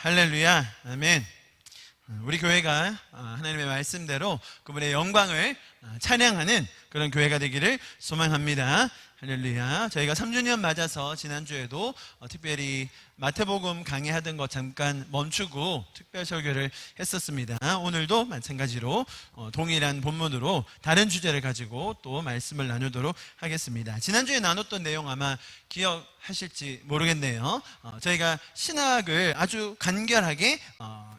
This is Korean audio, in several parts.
할렐루야, 아멘. 우리 교회가 하나님의 말씀대로 그분의 영광을 찬양하는 그런 교회가 되기를 소망합니다. 할렐루야. 저희가 3주년 맞아서 지난주에도 특별히 마태복음 강의하던 거 잠깐 멈추고 특별 설교를 했었습니다. 오늘도 마찬가지로 동일한 본문으로 다른 주제를 가지고 또 말씀을 나누도록 하겠습니다. 지난주에 나눴던 내용 아마 기억하실지 모르겠네요. 저희가 신학을 아주 간결하게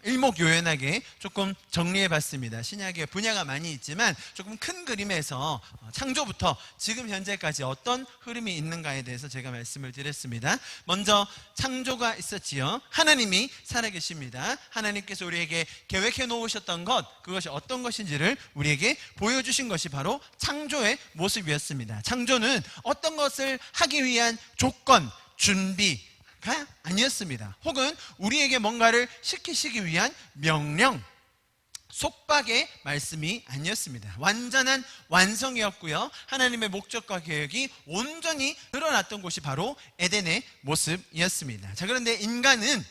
일목요연하게 조금 정리해봤습니다. 신약의 분야가 많이 있지만 조금 큰 그림에서 창조부터 지금 현재까지 어떤 흐름이 있는가에 대해서 제가 말씀을 드렸습니다. 먼저 창조가 있었지요. 하나님이 살아계십니다. 하나님께서 우리에게 계획해 놓으셨던 것, 그것이 어떤 것인지를 우리에게 보여주신 것이 바로 창조의 모습이었습니다. 창조는 어떤 것을 하기 위한 조건, 준비가 아니었습니다. 혹은 우리에게 뭔가를 시키시기 위한 명령, 속박의 말씀이 아니었습니다. 완전한 완성이었고요. 하나님의 목적과 계획이 온전히 드러났던 곳이 바로 에덴의 모습이었습니다. 자, 그런데 인간은,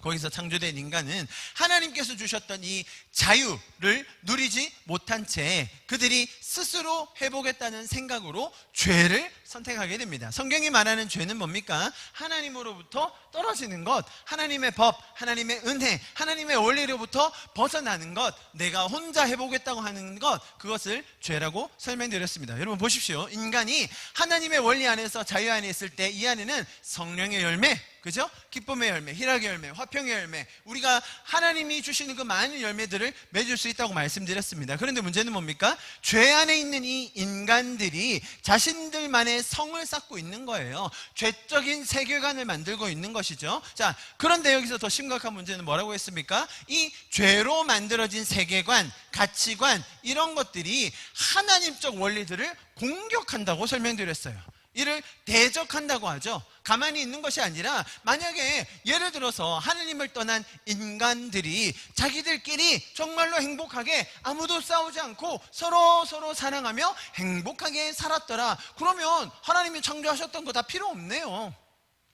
거기서 창조된 인간은 하나님께서 주셨던 이 자유를 누리지 못한 채 그들이 스스로 해보겠다는 생각으로 죄를 선택하게 됩니다. 성경이 말하는 죄는 뭡니까? 하나님으로부터 떨어지는 것, 하나님의 법, 하나님의 은혜, 하나님의 원리로부터 벗어나는 것, 내가 혼자 해보겠다고 하는 것, 그것을 죄라고 설명드렸습니다. 여러분 보십시오. 인간이 하나님의 원리 안에서 자유 안에 있을 때 이 안에는 성령의 열매, 그죠? 기쁨의 열매, 희락의 열매, 화평의 열매, 우리가 하나님이 주시는 그 많은 열매들을 맺을 수 있다고 말씀드렸습니다. 그런데 문제는 뭡니까? 죄 안에 있는 이 인간들이 자신들만의 성을 쌓고 있는 거예요. 죄적인 세계관을 만들고 있는 것이죠. 자, 그런데 여기서 더 심각한 문제는 뭐라고 했습니까? 이 죄로 만들어진 세계관, 가치관, 이런 것들이 하나님적 원리들을 공격한다고 설명드렸어요. 이를 대적한다고 하죠. 가만히 있는 것이 아니라 만약에 예를 들어서 하나님을 떠난 인간들이 자기들끼리 정말로 행복하게 아무도 싸우지 않고 서로 사랑하며 행복하게 살았더라. 그러면 하나님이 창조하셨던 거 다 필요 없네요.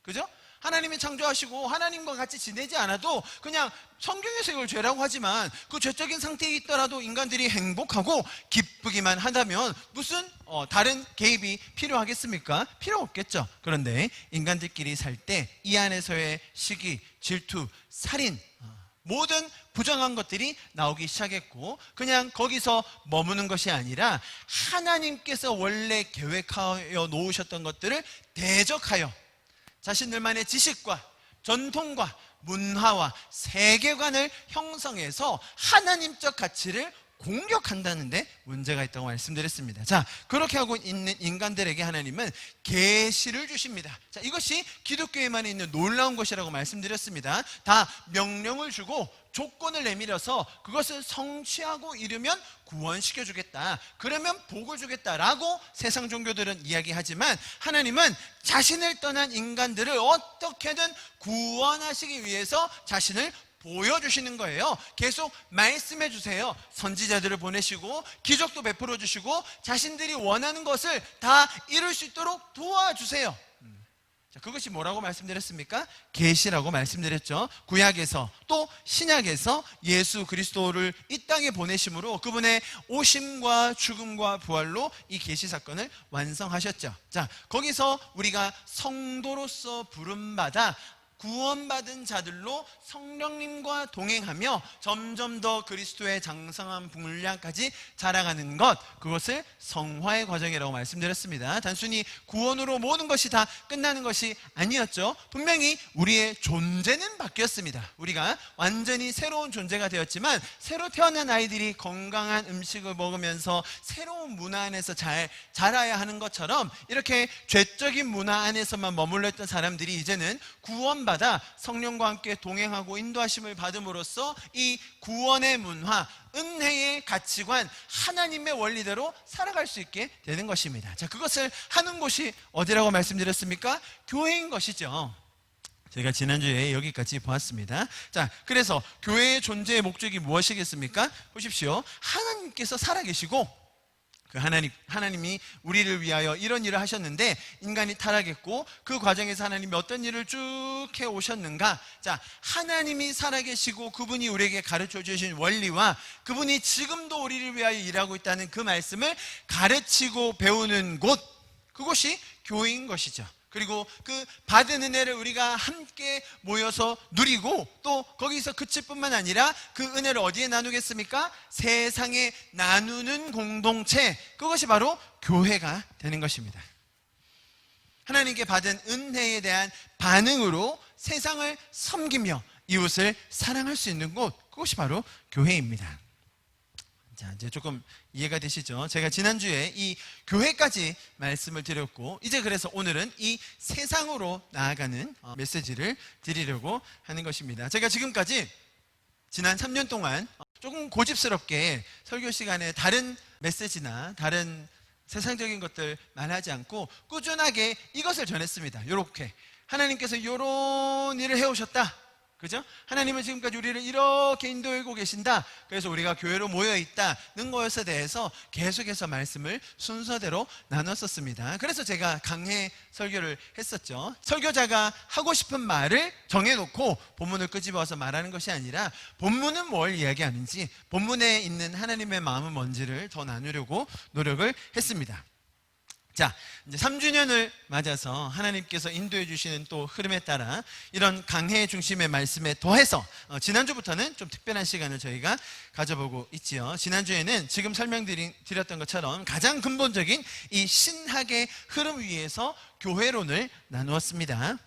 그죠? 하나님이 창조하시고 하나님과 같이 지내지 않아도 그냥 성경에서 이걸 죄라고 하지만 그 죄적인 상태에 있더라도 인간들이 행복하고 기쁘기만 한다면 무슨 다른 개입이 필요하겠습니까? 필요 없겠죠. 그런데 인간들끼리 살 때 이 안에서의 시기, 질투, 살인, 모든 부정한 것들이 나오기 시작했고, 그냥 거기서 머무는 것이 아니라 하나님께서 원래 계획하여 놓으셨던 것들을 대적하여 자신들만의 지식과 전통과 문화와 세계관을 형성해서 하나님적 가치를 공격한다는데 문제가 있다고 말씀드렸습니다. 자, 그렇게 하고 있는 인간들에게 하나님은 계시를 주십니다. 자, 이것이 기독교에만 있는 놀라운 것이라고 말씀드렸습니다. 다 명령을 주고 조건을 내밀어서 그것을 성취하고 이르면 구원시켜 주겠다, 그러면 복을 주겠다라고 세상 종교들은 이야기하지만 하나님은 자신을 떠난 인간들을 어떻게든 구원하시기 위해서 자신을 보여주시는 거예요. 계속 말씀해 주세요. 선지자들을 보내시고 기적도 베풀어 주시고 자신들이 원하는 것을 다 이룰 수 있도록 도와주세요. 자, 그것이 뭐라고 말씀드렸습니까? 계시라고 말씀드렸죠. 구약에서 또 신약에서 예수 그리스도를 이 땅에 보내심으로 그분의 오심과 죽음과 부활로 이 계시 사건을 완성하셨죠. 자, 거기서 우리가 성도로서 부름받아 구원받은 자들로 성령님과 동행하며 점점 더 그리스도의 장성한 분량까지 자라가는 것, 그것을 성화의 과정이라고 말씀드렸습니다. 단순히 구원으로 모든 것이 다 끝나는 것이 아니었죠. 분명히 우리의 존재는 바뀌었습니다. 우리가 완전히 새로운 존재가 되었지만 새로 태어난 아이들이 건강한 음식을 먹으면서 새로운 문화 안에서 잘 자라야 하는 것처럼 이렇게 죄적인 문화 안에서만 머물러 있던 사람들이 이제는 구원받아 성령과 함께 동행하고 인도하심을 받음으로써 이 구원의 문화, 은혜의 가치관, 하나님의 원리대로 살아갈 수 있게 되는 것입니다. 자, 그것을 하는 곳이 어디라고 말씀드렸습니까? 교회인 것이죠. 저희가 지난주에 여기까지 보았습니다. 자, 그래서 교회의 존재의 목적이 무엇이겠습니까? 보십시오. 하나님께서 살아계시고 그 하나님이 우리를 위하여 이런 일을 하셨는데 인간이 타락했고 그 과정에서 하나님이 어떤 일을 쭉 해오셨는가. 자, 하나님이 살아계시고 그분이 우리에게 가르쳐 주신 원리와 그분이 지금도 우리를 위하여 일하고 있다는 그 말씀을 가르치고 배우는 곳, 그곳이 교회인 것이죠. 그리고 그 받은 은혜를 우리가 함께 모여서 누리고 또 거기서 그칠 뿐만 아니라 그 은혜를 어디에 나누겠습니까? 세상에 나누는 공동체, 그것이 바로 교회가 되는 것입니다. 하나님께 받은 은혜에 대한 반응으로 세상을 섬기며 이웃을 사랑할 수 있는 곳, 그것이 바로 교회입니다. 자, 이제 조금 이해가 되시죠? 제가 지난주에 이 교회까지 말씀을 드렸고, 이제 그래서 오늘은 이 세상으로 나아가는 메시지를 드리려고 하는 것입니다. 제가 지금까지 지난 3년 동안 조금 고집스럽게 설교 시간에 다른 메시지나 다른 세상적인 것들 말하지 않고 꾸준하게 이것을 전했습니다. 요렇게 하나님께서 요런 일을 해오셨다, 그죠? 하나님은 지금까지 우리를 이렇게 인도하고 계신다. 그래서 우리가 교회로 모여있다는 것에 대해서 계속해서 말씀을 순서대로 나눴었습니다. 그래서 제가 강해 설교를 했었죠. 설교자가 하고 싶은 말을 정해놓고 본문을 끄집어서 말하는 것이 아니라 본문은 뭘 이야기하는지, 본문에 있는 하나님의 마음은 뭔지를 더 나누려고 노력을 했습니다. 자, 이제 3주년을 맞아서 하나님께서 인도해 주시는 또 흐름에 따라 이런 강해 중심의 말씀에 더해서 지난주부터는 좀 특별한 시간을 저희가 가져보고 있지요. 지난주에는 지금 설명드렸던 것처럼 가장 근본적인 이 신학의 흐름 위에서 교회론을 나누었습니다.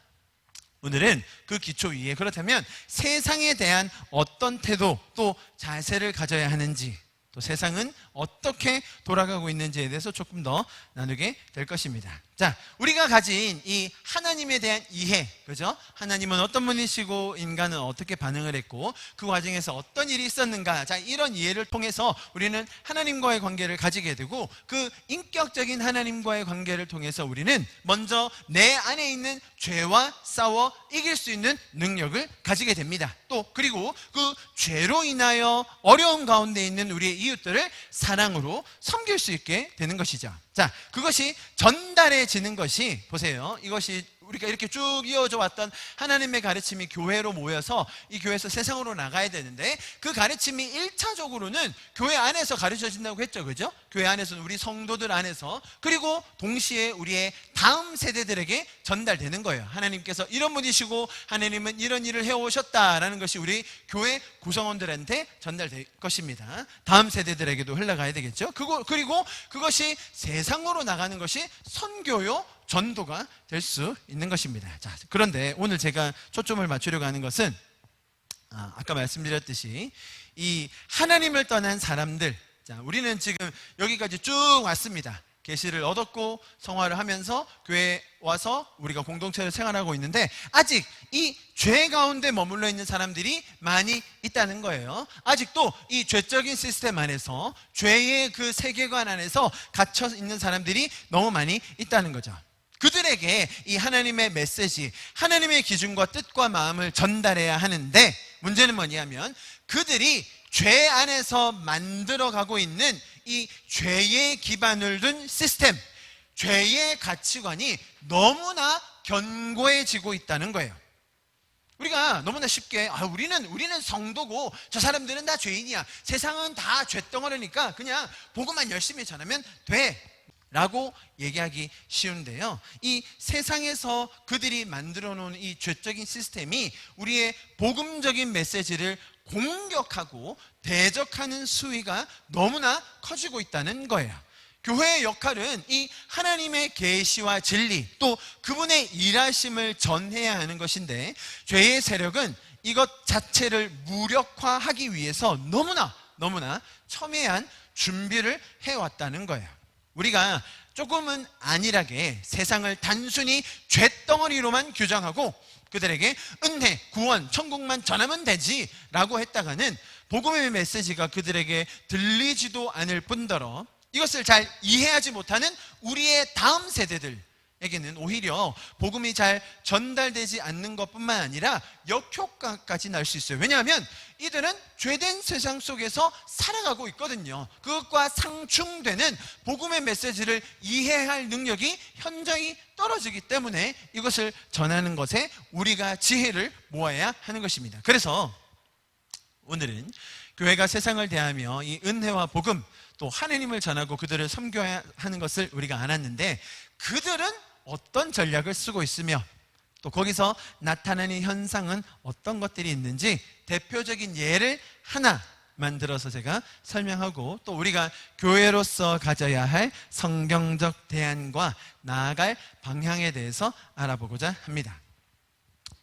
오늘은 그 기초 위에 그렇다면 세상에 대한 어떤 태도 또 자세를 가져야 하는지, 또 세상은 어떻게 돌아가고 있는지에 대해서 조금 더 나누게 될 것입니다. 자, 우리가 가진 이 하나님에 대한 이해, 그죠? 하나님은 어떤 분이시고 인간은 어떻게 반응을 했고 그 과정에서 어떤 일이 있었는가. 자, 이런 이해를 통해서 우리는 하나님과의 관계를 가지게 되고, 그 인격적인 하나님과의 관계를 통해서 우리는 먼저 내 안에 있는 죄와 싸워 이길 수 있는 능력을 가지게 됩니다. 또 그리고 그 죄로 인하여 어려움 가운데 있는 우리의 이웃들을 사랑으로 섬길 수 있게 되는 것이죠. 자, 그것이 전달해지는 것이, 보세요, 이것이 우리가 이렇게 쭉 이어져 왔던 하나님의 가르침이 교회로 모여서 이 교회에서 세상으로 나가야 되는데, 그 가르침이 1차적으로는 교회 안에서 가르쳐진다고 했죠, 그죠? 교회 안에서, 우리 성도들 안에서, 그리고 동시에 우리의 다음 세대들에게 전달되는 거예요. 하나님께서 이런 분이시고 하나님은 이런 일을 해오셨다라는 것이 우리 교회 구성원들한테 전달될 것입니다. 다음 세대들에게도 흘러가야 되겠죠. 그리고 그것이 세상으로 나가는 것이 선교요 전도가 될 수 있는 것입니다. 자, 그런데 오늘 제가 초점을 맞추려고 하는 것은 아까 말씀드렸듯이 이 하나님을 떠난 사람들, 자, 우리는 지금 여기까지 쭉 왔습니다. 계시를 얻었고 성화를 하면서 교회에 와서 우리가 공동체를 생활하고 있는데 아직 이 죄 가운데 머물러 있는 사람들이 많이 있다는 거예요. 아직도 이 죄적인 시스템 안에서, 죄의 그 세계관 안에서 갇혀 있는 사람들이 너무 많이 있다는 거죠. 그들에게 이 하나님의 메시지, 하나님의 기준과 뜻과 마음을 전달해야 하는데, 문제는 뭐냐면 그들이 죄 안에서 만들어가고 있는 이 죄의 기반을 둔 시스템, 죄의 가치관이 너무나 견고해지고 있다는 거예요. 우리가 너무나 쉽게 우리는 성도고 저 사람들은 다 죄인이야, 세상은 다 죄덩어리니까 그냥 복음만 열심히 전하면 돼 라고 얘기하기 쉬운데요, 이 세상에서 그들이 만들어 놓은 이 죄적인 시스템이 우리의 복음적인 메시지를 공격하고 대적하는 수위가 너무나 커지고 있다는 거예요. 교회의 역할은 이 하나님의 계시와 진리, 또 그분의 일하심을 전해야 하는 것인데, 죄의 세력은 이것 자체를 무력화하기 위해서 너무나 첨예한 준비를 해왔다는 거예요. 우리가 조금은 안일하게 세상을 단순히 죄덩어리로만 규정하고 그들에게 은혜, 구원, 천국만 전하면 되지 라고 했다가는 복음의 메시지가 그들에게 들리지도 않을 뿐더러 이것을 잘 이해하지 못하는 우리의 다음 세대들에게 에게는 오히려 복음이 잘 전달되지 않는 것뿐만 아니라 역효과까지 날 수 있어요. 왜냐하면 이들은 죄된 세상 속에서 살아가고 있거든요. 그것과 상충되는 복음의 메시지를 이해할 능력이 현저히 떨어지기 때문에 이것을 전하는 것에 우리가 지혜를 모아야 하는 것입니다. 그래서 오늘은 교회가 세상을 대하며 이 은혜와 복음 또 하느님을 전하고 그들을 섬겨야 하는 것을 우리가 알았는데, 그들은 어떤 전략을 쓰고 있으며 또 거기서 나타나는 현상은 어떤 것들이 있는지 대표적인 예를 하나 만들어서 제가 설명하고, 또 우리가 교회로서 가져야 할 성경적 대안과 나아갈 방향에 대해서 알아보고자 합니다.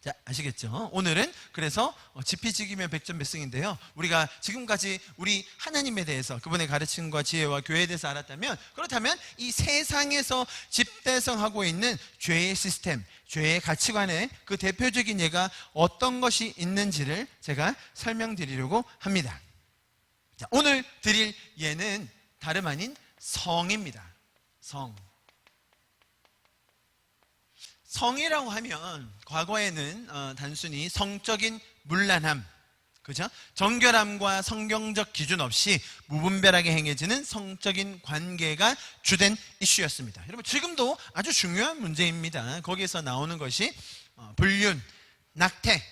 자, 아시겠죠? 오늘은 그래서 지피지기면 백전백승인데요, 우리가 지금까지 우리 하나님에 대해서, 그분의 가르침과 지혜와 교회에 대해서 알았다면, 그렇다면 이 세상에서 집대성하고 있는 죄의 시스템, 죄의 가치관의 그 대표적인 예가 어떤 것이 있는지를 제가 설명드리려고 합니다. 자, 오늘 드릴 예는 다름 아닌 성입니다. 성이라고 하면 과거에는 단순히 성적인 문란함, 그죠? 정결함과 성경적 기준 없이 무분별하게 행해지는 성적인 관계가 주된 이슈였습니다. 여러분, 지금도 아주 중요한 문제입니다. 거기에서 나오는 것이 불륜, 낙태,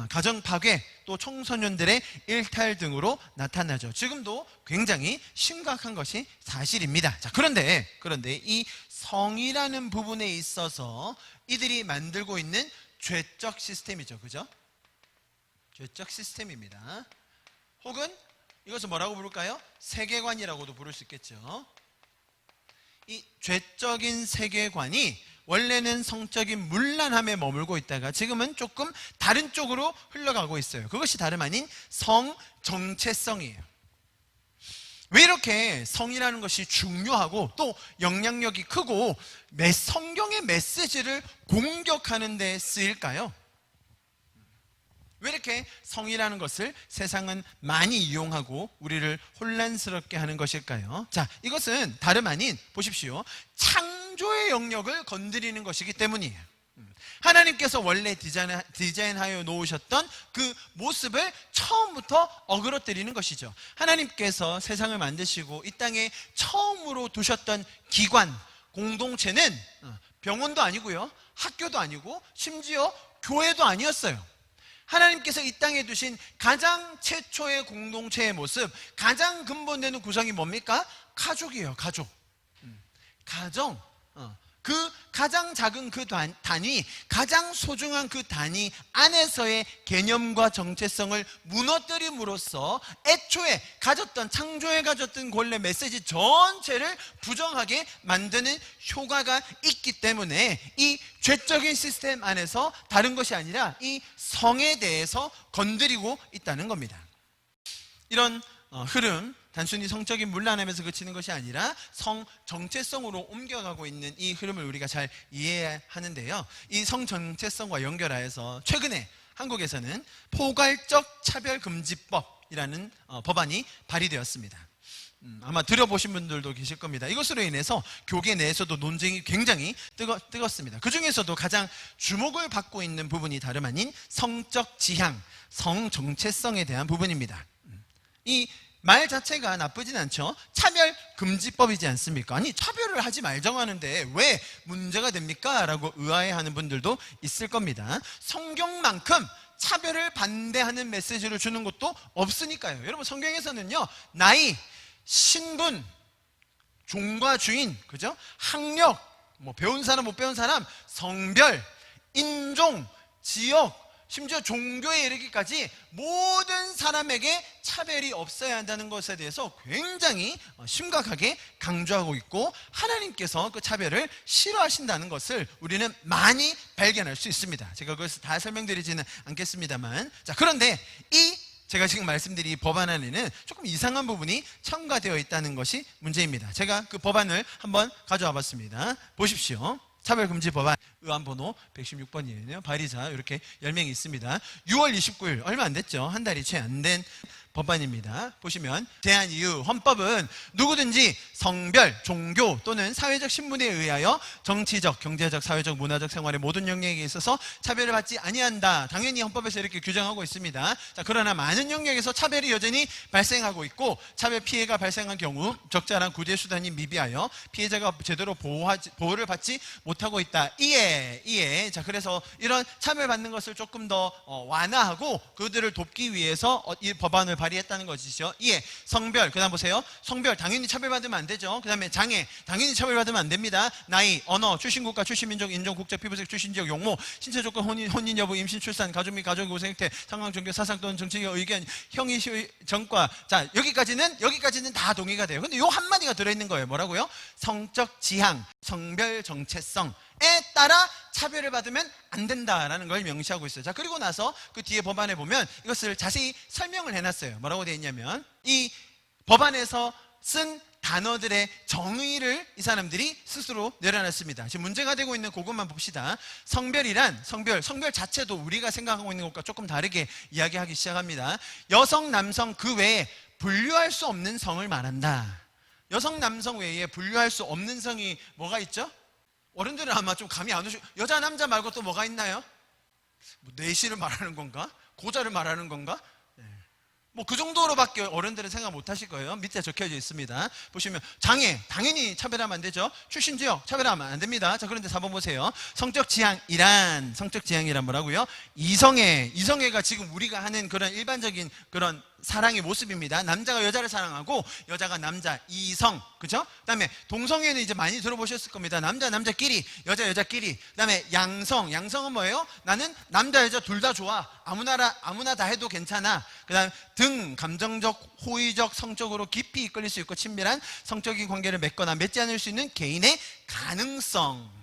가정 파괴, 또 청소년들의 일탈 등으로 나타나죠. 지금도 굉장히 심각한 것이 사실입니다. 자, 그런데 이 성이라는 부분에 있어서 이들이 만들고 있는 죄적 시스템이죠. 그죠? 죄적 시스템입니다. 혹은 이것을 뭐라고 부를까요? 세계관이라고도 부를 수 있겠죠. 이 죄적인 세계관이 원래는 성적인 문란함에 머물고 있다가 지금은 조금 다른 쪽으로 흘러가고 있어요. 그것이 다름 아닌 성 정체성이에요. 왜 이렇게 성이라는 것이 중요하고 또 영향력이 크고 성경의 메시지를 공격하는 데 쓰일까요? 왜 이렇게 성이라는 것을 세상은 많이 이용하고 우리를 혼란스럽게 하는 것일까요? 자, 이것은 다름 아닌, 보십시오, 창조의 영역을 건드리는 것이기 때문이에요. 하나님께서 원래 디자인하여 놓으셨던 그 모습을 처음부터 어그러뜨리는 것이죠. 하나님께서 세상을 만드시고 이 땅에 처음으로 두셨던 기관, 공동체는 병원도 아니고요, 학교도 아니고 심지어 교회도 아니었어요. 하나님께서 이 땅에 두신 가장 최초의 공동체의 모습, 가장 근본되는 구성이 뭡니까? 가족이에요. 가족. 가정. 그 가장 작은 그 단위, 가장 소중한 그 단위 안에서의 개념과 정체성을 무너뜨림으로써 애초에 가졌던, 창조에 가졌던 본래 메시지 전체를 부정하게 만드는 효과가 있기 때문에 이 죄적인 시스템 안에서 다른 것이 아니라 이 성에 대해서 건드리고 있다는 겁니다. 이런 흐름, 단순히 성적인 문란함에서 그치는 것이 아니라 성 정체성으로 옮겨가고 있는 이 흐름을 우리가 잘 이해해야 하는데요, 이 성 정체성과 연결하여서 최근에 한국에서는 포괄적 차별금지법이라는 법안이 발의되었습니다. 아마 들어보신 분들도 계실 겁니다. 이것으로 인해서 교계 내에서도 논쟁이 굉장히 뜨겁습니다. 그 중에서도 가장 주목을 받고 있는 부분이 다름 아닌 성적 지향, 성 정체성에 대한 부분입니다. 이 말 자체가 나쁘진 않죠. 차별금지법이지 않습니까? 아니, 차별을 하지 말자고 하는데 왜 문제가 됩니까? 라고 의아해하는 분들도 있을 겁니다. 성경만큼 차별을 반대하는 메시지를 주는 것도 없으니까요. 여러분, 성경에서는요, 나이, 신분, 종과 주인, 그죠? 학력, 배운 사람 못 배운 사람, 성별, 인종, 지역, 심지어 종교에 이르기까지 모든 사람에게 차별이 없어야 한다는 것에 대해서 굉장히 심각하게 강조하고 있고, 하나님께서 그 차별을 싫어하신다는 것을 우리는 많이 발견할 수 있습니다. 제가 그것을 다 설명드리지는 않겠습니다만, 자, 그런데 제가 지금 말씀드린 이 법안 안에는 조금 이상한 부분이 첨가되어 있다는 것이 문제입니다. 제가 그 법안을 한번 가져와 봤습니다. 보십시오. 차별금지법안 의안번호 116번이에요. 발의자 이렇게 10명이 있습니다. 6월 29일, 얼마 안 됐죠. 한 달이 채 안 된 법안입니다. 보시면 제한 이유 헌법은 누구든지 성별, 종교 또는 사회적 신분에 의하여 정치적, 경제적, 사회적, 문화적 생활의 모든 영역에 있어서 차별을 받지 아니한다. 당연히 헌법에서 이렇게 규정하고 있습니다. 자, 그러나 많은 영역에서 차별이 여전히 발생하고 있고 차별 피해가 발생한 경우 적절한 구제 수단이 미비하여 피해자가 제대로 보호를 받지 못하고 있다. 이해. 자, 그래서 이런 차별받는 것을 조금 더 완화하고 그들을 돕기 위해서 이 법안을 발의했다는 것이죠. 이해. 성별, 그 다음 보세요. 성별 당연히 차별받으면 안 되죠. 그 다음에 장애 당연히 차별받으면 안 됩니다. 나이, 언어, 출신국가, 출신민족, 인종, 국적, 피부색, 출신지역, 용모, 신체 조건, 혼인 여부, 임신, 출산, 가족 및 가족의 구성 형태, 상황, 종교, 사상 또는 정치적 의견, 형이, 시의, 전과. 자, 여기까지는 다 동의가 돼요. 근데 요 한마디가 들어있는 거예요. 뭐라고요? 성적 지향, 성별 정체성에 따라 차별을 받으면 안 된다라는 걸 명시하고 있어요. 자, 그리고 나서 그 뒤에 법안에 보면 이것을 자세히 설명을 해놨어요. 뭐라고 되어 있냐면 이 법안에서 쓴 단어들의 정의를 이 사람들이 스스로 내려놨습니다. 지금 문제가 되고 있는 그것만 봅시다. 성별이란 성별 자체도 우리가 생각하고 있는 것과 조금 다르게 이야기하기 시작합니다. 여성, 남성 그 외에 분류할 수 없는 성을 말한다. 여성, 남성 외에 분류할 수 없는 성이 뭐가 있죠? 어른들은 아마 좀 감이 안 오시고 여자, 남자 말고 또 뭐가 있나요? 뭐 내시를 말하는 건가? 고자를 말하는 건가? 뭐 그 정도로밖에 어른들은 생각 못 하실 거예요. 밑에 적혀져 있습니다. 보시면 장애 당연히 차별하면 안 되죠. 출신 지역 차별하면 안 됩니다. 자, 그런데 4번 보세요. 성적 지향이란 뭐라고요? 이성애가 지금 우리가 하는 그런 일반적인 그런 사랑의 모습입니다. 남자가 여자를 사랑하고 여자가 남자, 이성, 그죠? 그 다음에 동성애는 이제 많이 들어보셨을 겁니다. 남자끼리, 여자끼리. 그 다음에 양성은 뭐예요? 나는 남자, 여자 둘 다 좋아. 아무나 다 해도 괜찮아. 그 다음에 등, 감정적, 호의적, 성적으로 깊이 이끌릴 수 있고 친밀한 성적인 관계를 맺거나 맺지 않을 수 있는 개인의 가능성.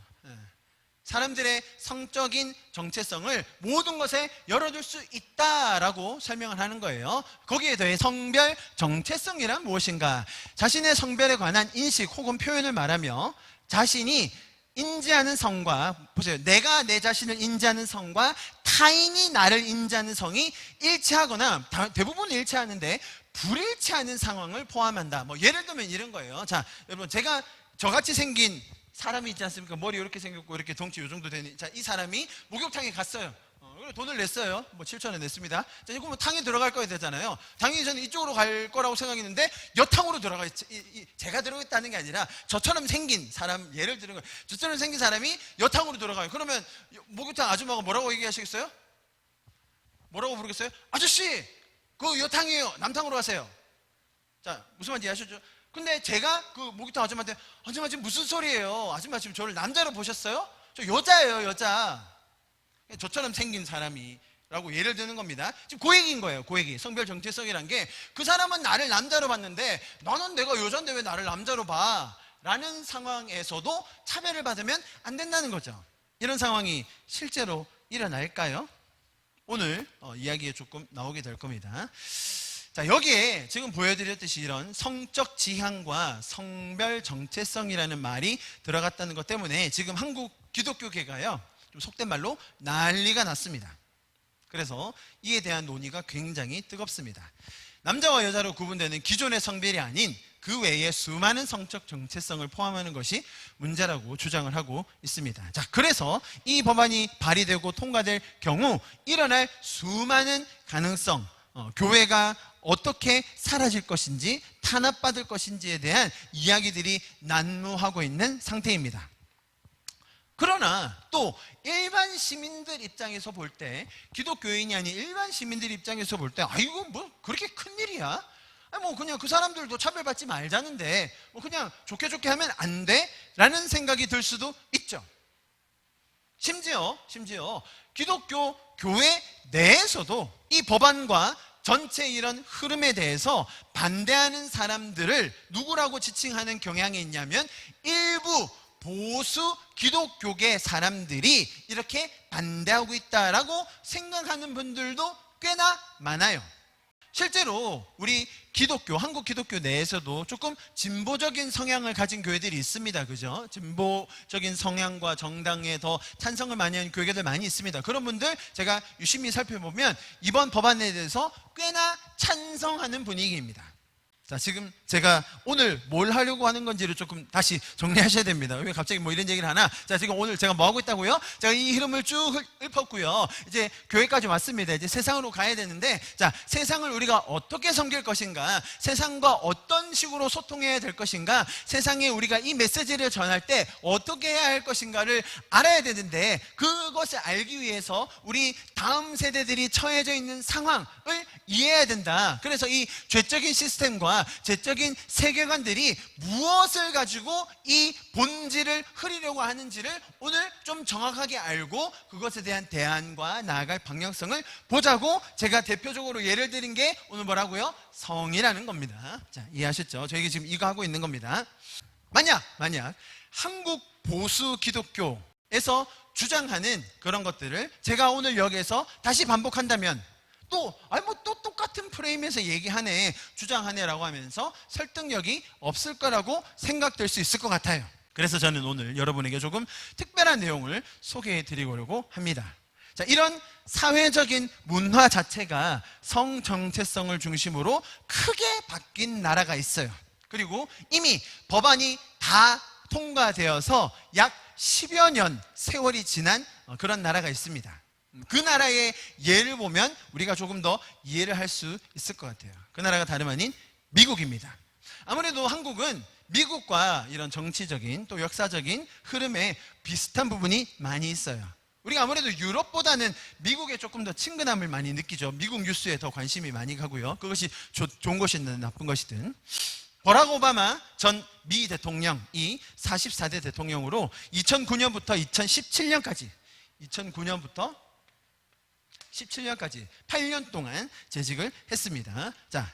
사람들의 성적인 정체성을 모든 것에 열어둘 수 있다라고 설명을 하는 거예요. 거기에 더해 성별 정체성이란 무엇인가? 자신의 성별에 관한 인식 혹은 표현을 말하며 자신이 인지하는 성과, 보세요. 내가 내 자신을 인지하는 성과 타인이 나를 인지하는 성이 일치하거나 대부분 일치하는데 불일치하는 상황을 포함한다. 뭐 예를 들면 이런 거예요. 자, 여러분 제가 저같이 생긴 사람이 있지 않습니까? 머리 이렇게 생겼고 이렇게 덩치 요 정도 되는. 자, 이 사람이 목욕탕에 갔어요. 돈을 냈어요. 뭐 7,000원 냈습니다. 자, 이거 뭐 탕에 들어갈 거야 되잖아요. 당연히 저는 이쪽으로 갈 거라고 생각했는데 여탕으로 들어가. 제가 들어가겠다는 게 아니라 저처럼 생긴 사람, 예를 들은 거예요. 저처럼 생긴 사람이 여탕으로 들어가요. 그러면 목욕탕 아줌마가 뭐라고 얘기하시겠어요? 뭐라고 부르겠어요? 아저씨, 그 여탕이에요. 남탕으로 가세요. 자, 무슨 말인지 아시죠? 근데 제가 그 목욕탕 아줌마한테 아줌마 지금 무슨 소리예요? 아줌마 지금 저를 남자로 보셨어요? 저 여자예요, 여자. 저처럼 생긴 사람이 라고 예를 드는 겁니다. 지금 그 얘기인 거예요. 그 얘기. 성별 정체성이란 게 그 사람은 나를 남자로 봤는데 나는 내가 여자인데 왜 나를 남자로 봐? 라는 상황에서도 차별을 받으면 안 된다는 거죠. 이런 상황이 실제로 일어날까요? 오늘 이야기에 조금 나오게 될 겁니다. 자, 여기에 지금 보여드렸듯이 이런 성적 지향과 성별 정체성이라는 말이 들어갔다는 것 때문에 지금 한국 기독교계가요, 좀 속된 말로 난리가 났습니다. 그래서 이에 대한 논의가 굉장히 뜨겁습니다. 남자와 여자로 구분되는 기존의 성별이 아닌 그 외에 수많은 성적 정체성을 포함하는 것이 문제라고 주장을 하고 있습니다. 자, 그래서 이 법안이 발의되고 통과될 경우 일어날 수많은 가능성, 교회가 어떻게 사라질 것인지 탄압받을 것인지에 대한 이야기들이 난무하고 있는 상태입니다. 그러나 또 일반 시민들 입장에서 볼 때, 기독교인이 아닌 일반 시민들 입장에서 볼 때, 이거 뭐 그렇게 큰일이야? 뭐 그냥 그 사람들도 차별받지 말자는데 뭐 그냥 좋게 하면 안 돼? 라는 생각이 들 수도 있죠. 심지어 기독교 교회 내에서도 이 법안과 전체 이런 흐름에 대해서 반대하는 사람들을 누구라고 지칭하는 경향이 있냐면 일부 보수 기독교계 사람들이 이렇게 반대하고 있다라고 생각하는 분들도 꽤나 많아요. 실제로 우리 기독교, 한국 기독교 내에서도 조금 진보적인 성향을 가진 교회들이 있습니다. 그죠? 진보적인 성향과 정당에 더 찬성을 많이 하는 교회들 많이 있습니다. 그런 분들 제가 유심히 살펴보면 이번 법안에 대해서 꽤나 찬성하는 분위기입니다. 자, 지금 제가 오늘 뭘 하려고 하는 건지를 조금 다시 정리하셔야 됩니다. 왜 갑자기 뭐 이런 얘기를 하나? 자, 지금 오늘 제가 뭐 하고 있다고요? 제가 이 흐름을 쭉 읊었고요. 이제 교회까지 왔습니다. 이제 세상으로 가야 되는데, 자, 세상을 우리가 어떻게 섬길 것인가? 세상과 어떤 식으로 소통해야 될 것인가? 세상에 우리가 이 메시지를 전할 때 어떻게 해야 할 것인가를 알아야 되는데, 그것을 알기 위해서 우리 다음 세대들이 처해져 있는 상황을 이해해야 된다. 그래서 이 죄적인 시스템과 죄적인 세계관들이 무엇을 가지고 이 본질을 흐리려고 하는지를 오늘 좀 정확하게 알고 그것에 대한 대안과 나아갈 방향성을 보자고 제가 대표적으로 예를 드린 게 오늘 뭐라고요? 성이라는 겁니다. 자, 이해하셨죠? 저희가 지금 이거 하고 있는 겁니다. 만약 한국 보수 기독교에서 주장하는 그런 것들을 제가 오늘 여기에서 다시 반복한다면 또 똑같은 프레임에서 얘기하네, 주장하네라고 하면서 설득력이 없을 거라고 생각될 수 있을 것 같아요. 그래서 저는 오늘 여러분에게 조금 특별한 내용을 소개해 드리려고 합니다. 자, 이런 사회적인 문화 자체가 성 정체성을 중심으로 크게 바뀐 나라가 있어요. 그리고 이미 법안이 다 통과되어서 약 10여 년 세월이 지난 그런 나라가 있습니다. 그 나라의 예를 보면 우리가 조금 더 이해를 할 수 있을 것 같아요. 그 나라가 다름 아닌 미국입니다. 아무래도 한국은 미국과 이런 정치적인 또 역사적인 흐름에 비슷한 부분이 많이 있어요. 우리가 아무래도 유럽보다는 미국에 조금 더 친근함을 많이 느끼죠. 미국 뉴스에 더 관심이 많이 가고요. 그것이 좋은 것이든 나쁜 것이든. 버락 오바마 전 미 대통령이 44대 대통령으로 2009년부터 2017년까지 8년 동안 재직을 했습니다. 자,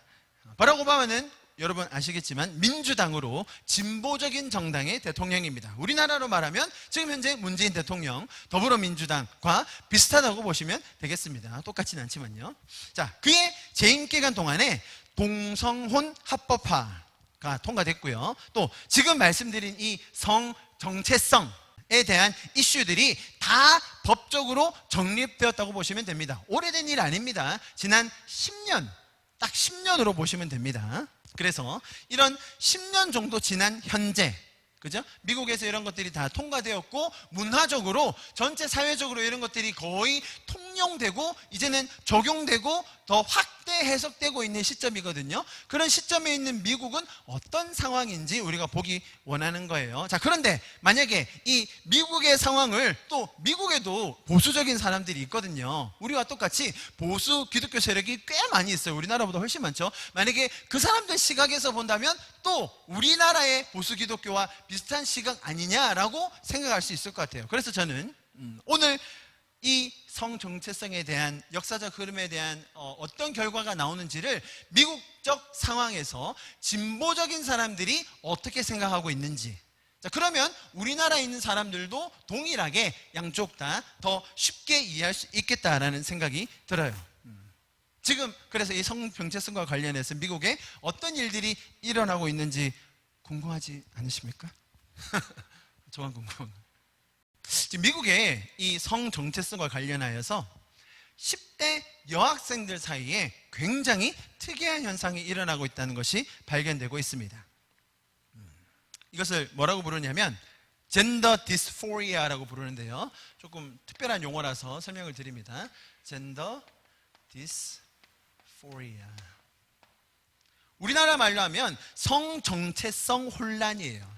버락 오바마는 여러분 아시겠지만 민주당으로 진보적인 정당의 대통령입니다. 우리나라로 말하면 지금 현재 문재인 대통령 더불어민주당과 비슷하다고 보시면 되겠습니다. 똑같진 않지만요. 자, 그의 재임 기간 동안에 동성혼 합법화가 통과됐고요. 또 지금 말씀드린 이 성 정체성에 대한 이슈들이 다 법적으로 정립되었다고 보시면 됩니다. 오래된 일 아닙니다. 지난 10년, 딱 10년으로 보시면 됩니다. 그래서 이런 10년 정도 지난 현재, 그죠? 미국에서 이런 것들이 다 통과되었고 문화적으로 전체 사회적으로 이런 것들이 거의 통용되고 이제는 적용되고 더 확대 해석되고 있는 시점이거든요. 그런 시점에 있는 미국은 어떤 상황인지 우리가 보기 원하는 거예요. 자, 그런데 만약에 이 미국의 상황을 또 미국에도 보수적인 사람들이 있거든요. 우리와 똑같이 보수 기독교 세력이 꽤 많이 있어요. 우리나라보다 훨씬 많죠. 만약에 그 사람들 시각에서 본다면 또 우리나라의 보수 기독교와 비슷한 시각 아니냐라고 생각할 수 있을 것 같아요. 그래서 저는 오늘 이 성 정체성에 대한 역사적 흐름에 대한 어떤 결과가 나오는지를 미국적 상황에서 진보적인 사람들이 어떻게 생각하고 있는지, 자, 그러면 우리나라에 있는 사람들도 동일하게 양쪽 다 더 쉽게 이해할 수 있겠다라는 생각이 들어요. 지금 그래서 이 성 정체성과 관련해서 미국에 어떤 일들이 일어나고 있는지 궁금하지 않으십니까? 저만 궁금합니다. 지금 미국의 이 성 정체성과 관련하여서 10대 여학생들 사이에 굉장히 특이한 현상이 일어나고 있다는 것이 발견되고 있습니다. 이것을 뭐라고 부르냐면 젠더 디스포리아라고 부르는데요. 조금 특별한 용어라서 설명을 드립니다. 젠더 디스포리아. 우리나라 말로 하면 성 정체성 혼란이에요.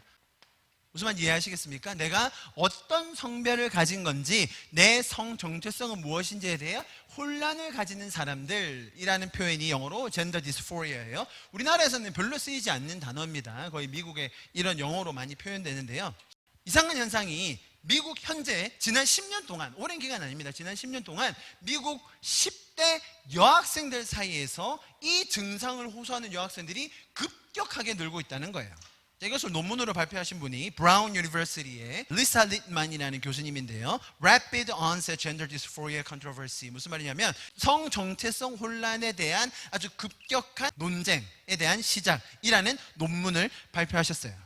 무슨 말인지 이해하시겠습니까? 내가 어떤 성별을 가진 건지, 내 성 정체성은 무엇인지에 대해 혼란을 가지는 사람들이라는 표현이 영어로 젠더 디스포리아예요. 우리나라에서는 별로 쓰이지 않는 단어입니다. 거의 미국의 이런 영어로 많이 표현되는데요. 이상한 현상이 미국 현재 지난 10년 동안, 오랜 기간 아닙니다. 지난 10년 동안 미국 10대 여학생들 사이에서 이 증상을 호소하는 여학생들이 급격하게 늘고 있다는 거예요. 자, 이것을 논문으로 발표하신 분이 브라운 유니버시티의 리사 리트만이라는 교수님인데요. Rapid Onset Gender Dysphoria Controversy, 무슨 말이냐면 성정체성 혼란에 대한 아주 급격한 논쟁에 대한 시작이라는 논문을 발표하셨어요.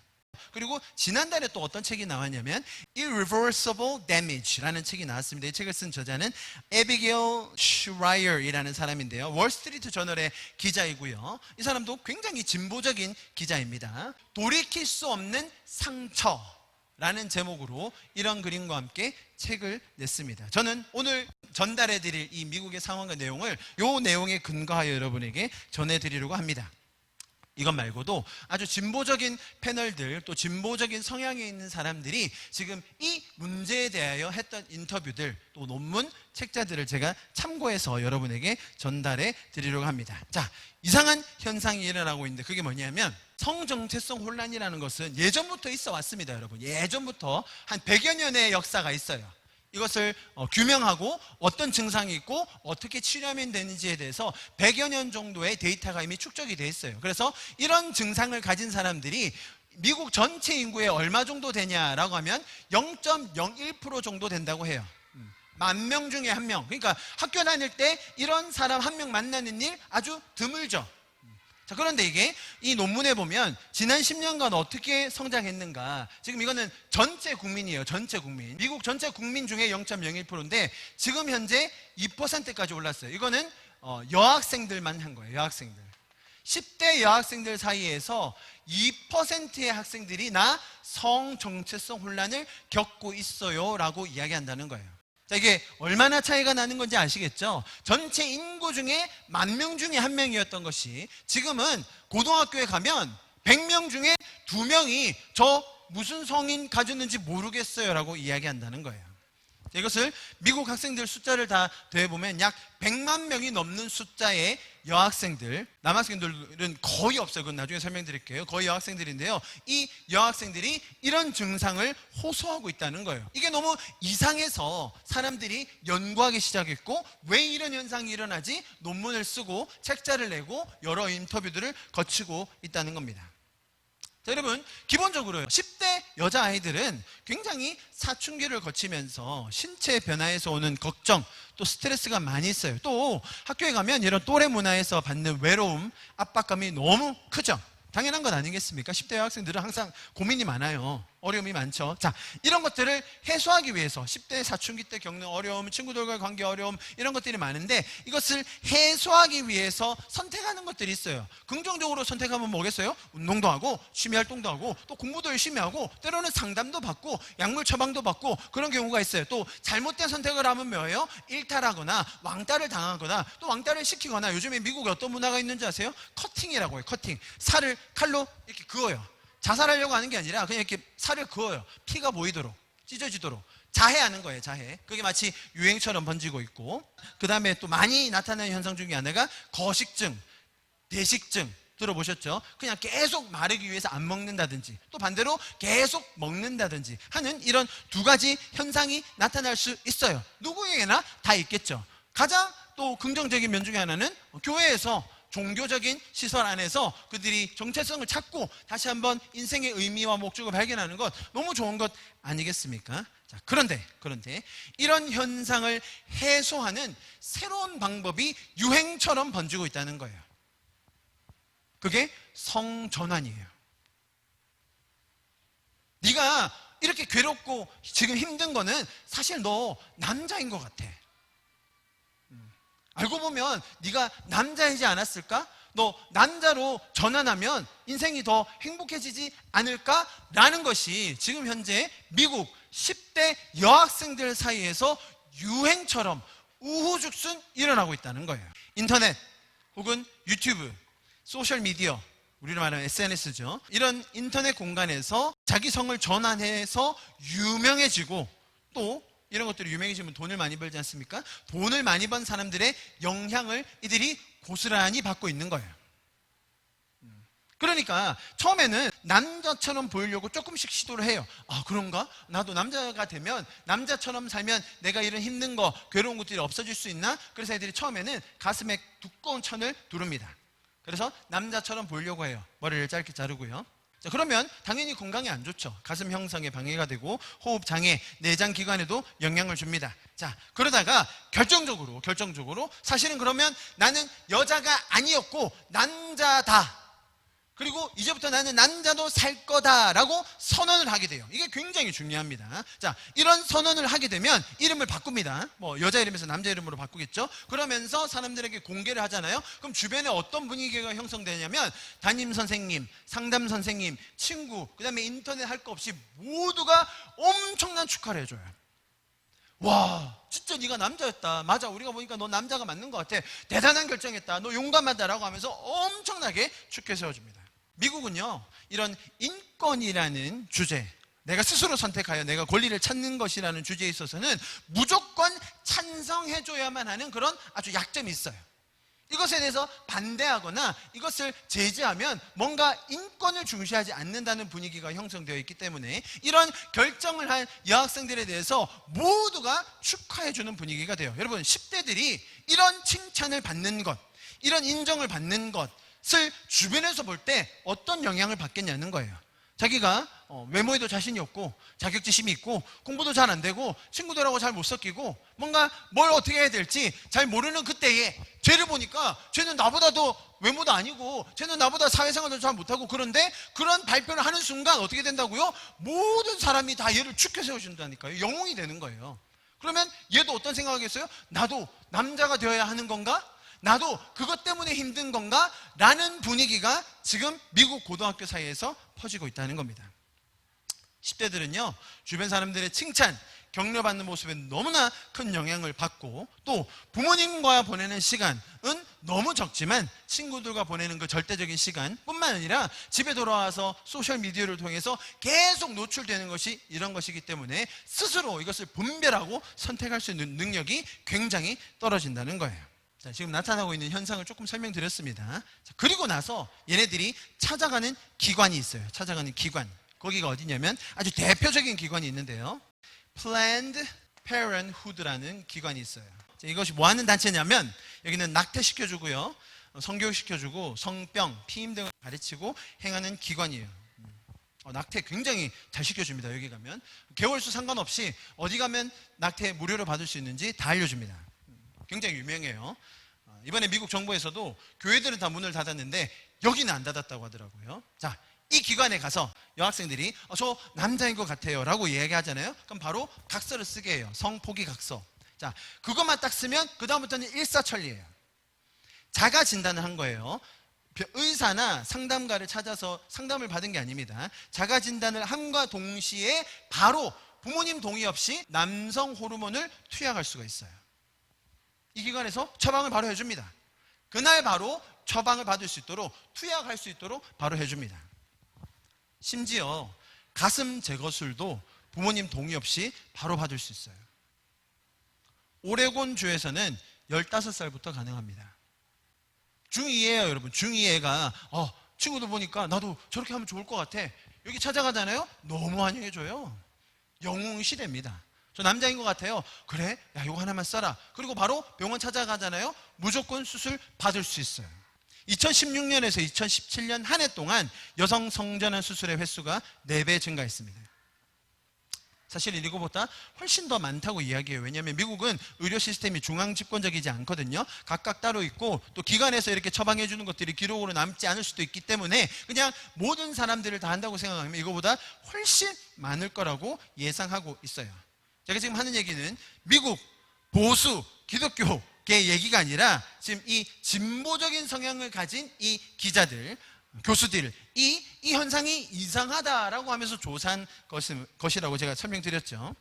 그리고 지난달에 또 어떤 책이 나왔냐면 Irreversible Damage라는 책이 나왔습니다. 이 책을 쓴 저자는 에비게일 슈라이어이라는 사람인데요. 월스트리트 저널의 기자이고요. 이 사람도 굉장히 진보적인 기자입니다. 돌이킬 수 없는 상처라는 제목으로 이런 그림과 함께 책을 냈습니다. 저는 오늘 전달해드릴 이 미국의 상황과 내용을 이 내용에 근거하여 여러분에게 전해드리려고 합니다. 이것 말고도 아주 진보적인 패널들, 또 진보적인 성향에 있는 사람들이 지금 이 문제에 대하여 했던 인터뷰들, 또 논문, 책자들을 제가 참고해서 여러분에게 전달해 드리려고 합니다. 자, 이상한 현상이 일어나고 있는데 그게 뭐냐면 성정체성 혼란이라는 것은 예전부터 있어 왔습니다, 여러분. 예전부터 한 100여 년의 역사가 있어요. 이것을 규명하고 어떤 증상이 있고 어떻게 치료하면 되는지에 대해서 100여 년 정도의 데이터가 이미 축적이 돼 있어요. 그래서 이런 증상을 가진 사람들이 미국 전체 인구의 얼마 정도 되냐라고 하면 0.01% 정도 된다고 해요. 10,000명 중에 1명. 그러니까 학교 다닐 때 이런 사람 1명 만나는 일 아주 드물죠. 자, 그런데 이게 이 논문에 보면 지난 10년간 어떻게 성장했는가. 지금 이거는 전체 국민이에요. 전체 국민. 미국 전체 국민 중에 0.01%인데 지금 현재 2%까지 올랐어요. 이거는 여학생들만 한 거예요. 여학생들. 10대 여학생들 사이에서 2%의 학생들이 나 성정체성 혼란을 겪고 있어요 라고 이야기한다는 거예요. 자, 이게 얼마나 차이가 나는 건지 아시겠죠? 전체 인구 중에 10,000명 중에 1명이었던 것이 지금은 고등학교에 가면 100명 중에 2명이 저 무슨 성인 가졌는지 모르겠어요 라고 이야기한다는 거예요. 자, 이것을 미국 학생들 숫자를 다 더해보면 약 100만 명이 넘는 숫자의 여학생들, 남학생들은 거의 없어요. 그건 나중에 설명드릴게요. 거의 여학생들인데요. 이 여학생들이 이런 증상을 호소하고 있다는 거예요. 이게 너무 이상해서 사람들이 연구하기 시작했고 왜 이런 현상이 일어나지? 논문을 쓰고 책자를 내고 여러 인터뷰들을 거치고 있다는 겁니다. 자, 여러분, 기본적으로요, 10대 여자아이들은 굉장히 사춘기를 거치면서 신체 변화에서 오는 걱정, 또 스트레스가 많이 있어요. 또 학교에 가면 이런 또래 문화에서 받는 외로움, 압박감이 너무 크죠. 당연한 건 아니겠습니까? 10대 여학생들은 항상 고민이 많아요. 어려움이 많죠. 자, 이런 것들을 해소하기 위해서 10대 사춘기 때 겪는 어려움, 친구들과의 관계 어려움, 이런 것들이 많은데 이것을 해소하기 위해서 선택하는 것들이 있어요. 긍정적으로 선택하면 뭐겠어요? 운동도 하고 취미활동도 하고 또 공부도 열심히 하고 때로는 상담도 받고 약물 처방도 받고 그런 경우가 있어요. 또 잘못된 선택을 하면 뭐예요? 일탈하거나 왕따를 당하거나 또 왕따를 시키거나, 요즘에 미국에 어떤 문화가 있는지 아세요? 커팅이라고 해요. 커팅. 살을 칼로 이렇게 그어요. 자살하려고 하는 게 아니라 그냥 이렇게 살을 그어요. 피가 보이도록, 찢어지도록. 자해하는 거예요. 자해. 그게 마치 유행처럼 번지고 있고, 그 다음에 또 많이 나타나는 현상 중에 하나가 거식증, 대식증. 들어보셨죠? 그냥 계속 마르기 위해서 안 먹는다든지 또 반대로 계속 먹는다든지 하는 이런 두 가지 현상이 나타날 수 있어요. 누구에게나 다 있겠죠. 가장 또 긍정적인 면 중에 하나는 교회에서 종교적인 시설 안에서 그들이 정체성을 찾고 다시 한번 인생의 의미와 목적을 발견하는 것, 너무 좋은 것 아니겠습니까? 자, 그런데 이런 현상을 해소하는 새로운 방법이 유행처럼 번지고 있다는 거예요. 그게 성전환이에요. 네가 이렇게 괴롭고 지금 힘든 거는 사실 너 남자인 것 같아. 알고 보면 네가 남자이지 않았을까? 너 남자로 전환하면 인생이 더 행복해지지 않을까? 라는 것이 지금 현재 미국 10대 여학생들 사이에서 유행처럼 우후죽순 일어나고 있다는 거예요. 인터넷 혹은 유튜브, 소셜미디어, 우리로 말하면 SNS죠. 이런 인터넷 공간에서 자기 성을 전환해서 유명해지고, 또 이런 것들이 유명해지면 돈을 많이 벌지 않습니까? 돈을 많이 번 사람들의 영향을 이들이 고스란히 받고 있는 거예요. 그러니까 처음에는 남자처럼 보이려고 조금씩 시도를 해요. 아, 그런가? 나도 남자가 되면 남자처럼 살면 내가 이런 힘든 거, 괴로운 것들이 없어질 수 있나? 그래서 애들이 처음에는 가슴에 두꺼운 천을 두릅니다. 그래서 남자처럼 보이려고 해요. 머리를 짧게 자르고요. 자, 그러면 당연히 건강에 안 좋죠. 가슴 형성에 방해가 되고 호흡 장애, 내장 기관에도 영향을 줍니다. 자, 그러다가 결정적으로 사실은 그러면 나는 여자가 아니었고 남자다. 그리고 이제부터 나는 남자도 살 거다라고 선언을 하게 돼요. 이게 굉장히 중요합니다. 자, 이런 선언을 하게 되면 이름을 바꿉니다. 뭐 여자 이름에서 남자 이름으로 바꾸겠죠. 그러면서 사람들에게 공개를 하잖아요. 그럼 주변에 어떤 분위기가 형성되냐면 담임 선생님, 상담 선생님, 친구, 그 다음에 인터넷 할 거 없이 모두가 엄청난 축하를 해줘요. 와, 진짜 네가 남자였다. 맞아, 우리가 보니까 너 남자가 맞는 것 같아. 대단한 결정했다. 너 용감하다라고 하면서 엄청나게 축하 세워줍니다. 미국은요, 이런 인권이라는 주제, 내가 스스로 선택하여 내가 권리를 찾는 것이라는 주제에 있어서는 무조건 찬성해줘야만 하는 그런 아주 약점이 있어요. 이것에 대해서 반대하거나 이것을 제지하면 뭔가 인권을 중시하지 않는다는 분위기가 형성되어 있기 때문에 이런 결정을 한 여학생들에 대해서 모두가 축하해주는 분위기가 돼요. 여러분, 10대들이 이런 칭찬을 받는 것, 이런 인정을 받는 것을 주변에서 볼 때 어떤 영향을 받겠냐는 거예요. 자기가 외모에도 자신이 없고 자격지심이 있고 공부도 잘 안 되고 친구들하고 잘 못 섞이고 뭔가 뭘 어떻게 해야 될지 잘 모르는 그때에 쟤를 보니까 쟤는 나보다도 외모도 아니고 쟤는 나보다 사회생활도 잘 못하고, 그런데 그런 발표를 하는 순간 어떻게 된다고요? 모든 사람이 다 얘를 축켜 세워준다니까요. 영웅이 되는 거예요. 그러면 얘도 어떤 생각하겠어요? 나도 남자가 되어야 하는 건가? 나도 그것 때문에 힘든 건가? 라는 분위기가 지금 미국 고등학교 사이에서 퍼지고 있다는 겁니다. 10대들은요, 주변 사람들의 칭찬, 격려받는 모습에 너무나 큰 영향을 받고, 또 부모님과 보내는 시간은 너무 적지만 친구들과 보내는 그 절대적인 시간 뿐만 아니라 집에 돌아와서 소셜미디어를 통해서 계속 노출되는 것이 이런 것이기 때문에 스스로 이것을 분별하고 선택할 수 있는 능력이 굉장히 떨어진다는 거예요. 자, 지금 나타나고 있는 현상을 조금 설명드렸습니다. 자, 그리고 나서 얘네들이 찾아가는 기관이 있어요. 찾아가는 기관. 거기가 어디냐면 아주 대표적인 기관이 있는데요. Planned Parenthood라는 기관이 있어요. 자, 이것이 뭐 하는 단체냐면 여기는 낙태시켜주고요, 성교육시켜주고 성병, 피임 등을 가르치고 행하는 기관이에요. 낙태 굉장히 잘 시켜줍니다. 여기 가면 개월수 상관없이 어디 가면 낙태 무료로 받을 수 있는지 다 알려줍니다. 굉장히 유명해요. 이번에 미국 정부에서도 교회들은 다 문을 닫았는데 여기는 안 닫았다고 하더라고요. 자, 이 기관에 가서 여학생들이 저 남자인 것 같아요 라고 이야기하잖아요. 그럼 바로 각서를 쓰게 해요. 성포기 각서. 자, 그것만 딱 쓰면 그 다음부터는 일사천리예요. 자가 진단을 한 거예요. 의사나 상담가를 찾아서 상담을 받은 게 아닙니다. 자가 진단을 함과 동시에 바로 부모님 동의 없이 남성 호르몬을 투약할 수가 있어요. 이 기관에서 처방을 바로 해줍니다. 그날 바로 처방을 받을 수 있도록, 투약할 수 있도록 바로 해줍니다. 심지어 가슴 제거술도 부모님 동의 없이 바로 받을 수 있어요. 오레곤주에서는 15살부터 가능합니다. 중2예요, 여러분. 중2애가 친구들 보니까 나도 저렇게 하면 좋을 것 같아. 여기 찾아가잖아요. 너무 환영해줘요. 영웅 시대입니다. 저 남자인 것 같아요. 그래? 야, 이거 하나만 써라. 그리고 바로 병원 찾아가잖아요. 무조건 수술 받을 수 있어요. 2016년에서 2017년 한 해 동안 여성 성전환 수술의 횟수가 4배 증가했습니다. 사실 이거보다 훨씬 더 많다고 이야기해요. 왜냐하면 미국은 의료 시스템이 중앙 집권적이지 않거든요. 각각 따로 있고 또 기관에서 이렇게 처방해 주는 것들이 기록으로 남지 않을 수도 있기 때문에 그냥 모든 사람들을 다 한다고 생각하면 이거보다 훨씬 많을 거라고 예상하고 있어요. 제가 지금 하는 얘기는 미국 보수 기독교계 얘기가 아니라 지금 이 진보적인 성향을 가진 이 기자들, 교수들, 이 현상이 이상하다라고 하면서 조사한 것이라고 제가 설명드렸죠.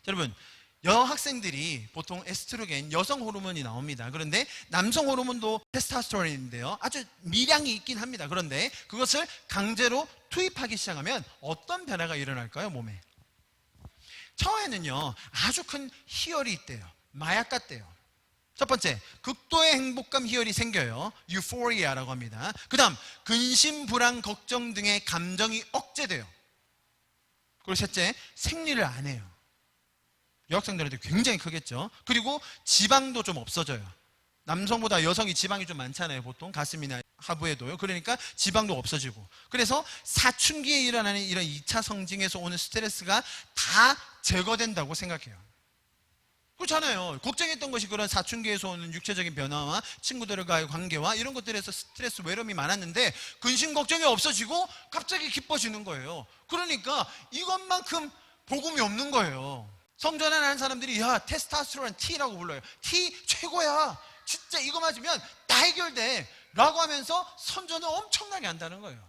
여러분, 여학생들이 보통 에스트로겐, 여성 호르몬이 나옵니다. 그런데 남성 호르몬도 테스토스테론인데요, 아주 미량이 있긴 합니다. 그런데 그것을 강제로 투입하기 시작하면 어떤 변화가 일어날까요, 몸에? 처음에는요, 아주 큰 희열이 있대요. 마약 같대요. 첫 번째, 극도의 행복감 희열이 생겨요. 유포리아라고 합니다. 그 다음, 근심, 불안, 걱정 등의 감정이 억제돼요. 그리고 셋째, 생리를 안 해요. 여학생들한테 굉장히 크겠죠. 그리고 지방도 좀 없어져요. 남성보다 여성이 지방이 좀 많잖아요. 보통 가슴이나 하부에도요. 그러니까 지방도 없어지고. 그래서 사춘기에 일어나는 이런 2차 성징에서 오는 스트레스가 다 제거된다고 생각해요. 그렇잖아요. 걱정했던 것이 그런 사춘기에서 오는 육체적인 변화와 친구들과의 관계와 이런 것들에서 스트레스, 외로움이 많았는데 근심 걱정이 없어지고 갑자기 기뻐지는 거예요. 그러니까 이것만큼 복음이 없는 거예요. 성전환하는 사람들이 야, 테스토스테론 T라고 불러요. T 최고야. 진짜 이거 맞으면 다 해결돼 라고 하면서 선전을 엄청나게 한다는 거예요.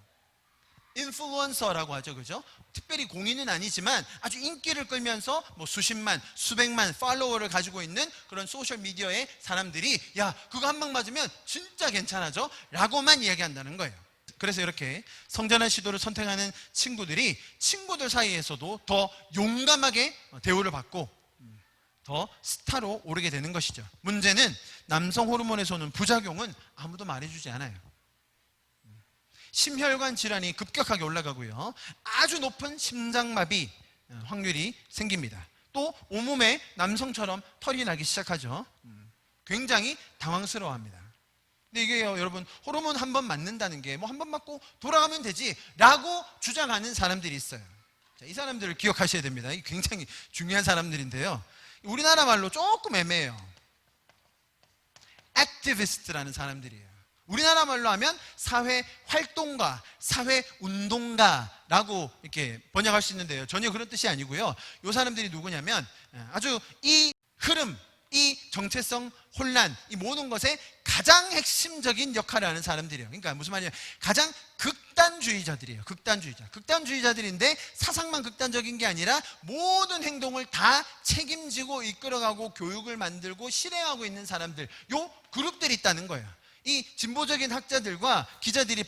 인플루언서라고 하죠. 그죠? 특별히 공인은 아니지만 아주 인기를 끌면서 뭐 수십만, 수백만 팔로워를 가지고 있는 그런 소셜미디어의 사람들이 야, 그거 한 방 맞으면 진짜 괜찮아져 라고만 이야기한다는 거예요. 그래서 이렇게 성전환 시도를 선택하는 친구들이 친구들 사이에서도 더 용감하게 대우를 받고 더 스타로 오르게 되는 것이죠. 문제는 남성 호르몬에서 오는 부작용은 아무도 말해주지 않아요. 심혈관 질환이 급격하게 올라가고요. 아주 높은 심장마비 확률이 생깁니다. 또 온몸에 남성처럼 털이 나기 시작하죠. 굉장히 당황스러워합니다. 근데 이게 여러분 호르몬 한 번 맞는다는 게 뭐 한 번 맞고 돌아가면 되지 라고 주장하는 사람들이 있어요. 자, 이 사람들을 기억하셔야 됩니다. 이게 굉장히 중요한 사람들인데요. 우리나라 말로 조금 애매해요. 액티비스트라는 사람들이에요. 우리나라 말로 하면 사회 활동가, 사회 운동가라고 이렇게 번역할 수 있는데요. 전혀 그런 뜻이 아니고요. 이 사람들이 누구냐면 아주 이 흐름, 이 정체성 혼란, 이 모든 것에 가장 핵심적인 역할을 하는 사람들이에요. 그러니까 무슨 말이냐? 가장 극단주의자들이에요. 극단주의자들인데 사상만 극단적인 게 아니라 모든 행동을 다 책임지고 이끌어가고 교육을 만들고 실행하고 있는 사람들, 요 그룹들이 있다는 거예요. 이 진보적인 학자들과 기자들이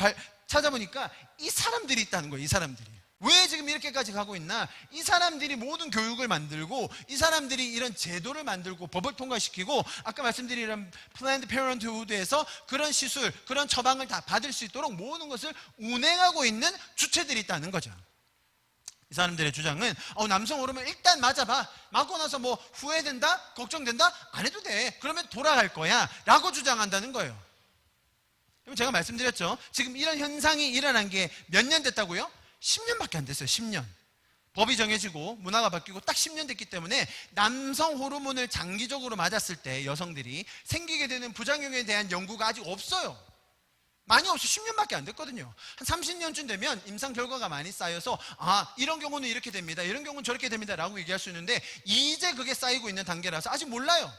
찾아보니까 이 사람들이 있다는 거예요. 이 사람들이. 왜 지금 이렇게까지 가고 있나? 이 사람들이 모든 교육을 만들고 이 사람들이 이런 제도를 만들고 법을 통과시키고 아까 말씀드린 이런 플랜드 페런트후드에서 그런 시술, 그런 처방을 다 받을 수 있도록 모든 것을 운행하고 있는 주체들이 있다는 거죠. 이 사람들의 주장은 남성 호르몬 일단 맞아봐. 맞고 나서 뭐 후회된다? 걱정된다? 안 해도 돼. 그러면 돌아갈 거야 라고 주장한다는 거예요. 제가 말씀드렸죠. 지금 이런 현상이 일어난 게 몇 년 됐다고요? 10년밖에 안 됐어요. 10년. 법이 정해지고 문화가 바뀌고 딱 10년 됐기 때문에 남성 호르몬을 장기적으로 맞았을 때 여성들이 생기게 되는 부작용에 대한 연구가 아직 없어요. 많이 없어. 10년밖에 안 됐거든요. 한 30년쯤 되면 임상 결과가 많이 쌓여서 이런 경우는 이렇게 됩니다. 이런 경우는 저렇게 됩니다 라고 얘기할 수 있는데 이제 그게 쌓이고 있는 단계라서 아직 몰라요.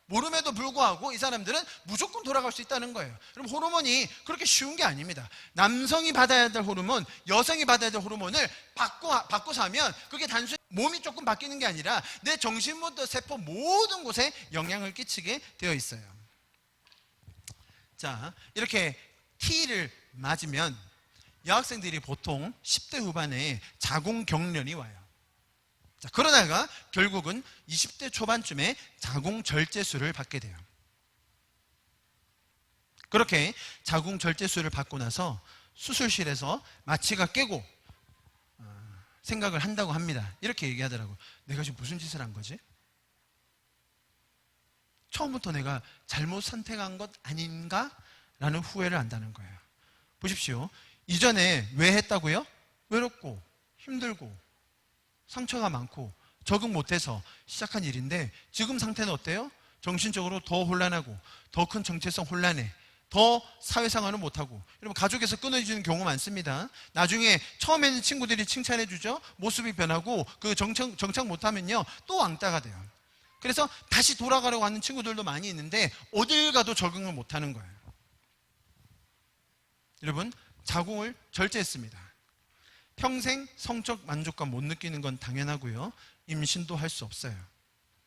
모름에도 불구하고 이 사람들은 무조건 돌아갈 수 있다는 거예요. 그럼 호르몬이 그렇게 쉬운 게 아닙니다. 남성이 받아야 될 호르몬, 여성이 받아야 될 호르몬을 바꿔서 하면 그게 단순히 몸이 조금 바뀌는 게 아니라 내 정신부터 세포 모든 곳에 영향을 끼치게 되어 있어요. 자, 이렇게 T를 맞으면 여학생들이 보통 10대 후반에 자궁경련이 와요. 자, 그러다가 결국은 20대 초반쯤에 자궁절제술을 받게 돼요. 그렇게 자궁절제술을 받고 나서 수술실에서 마취가 깨고 생각을 한다고 합니다. 이렇게 얘기하더라고요. 내가 지금 무슨 짓을 한 거지? 처음부터 내가 잘못 선택한 것 아닌가? 라는 후회를 한다는 거예요. 보십시오. 이전에 왜 했다고요? 외롭고 힘들고 상처가 많고 적응 못해서 시작한 일인데 지금 상태는 어때요? 정신적으로 더 혼란하고 더 큰 정체성 혼란에 더 사회생활을 못하고 여러분 가족에서 끊어지는 경우 많습니다. 나중에 처음에는 친구들이 칭찬해 주죠. 모습이 변하고 그 정착 못하면요 또 왕따가 돼요. 그래서 다시 돌아가려고 하는 친구들도 많이 있는데 어딜 가도 적응을 못하는 거예요. 여러분 자궁을 절제했습니다. 평생 성적 만족감 못 느끼는 건 당연하고요. 임신도 할 수 없어요.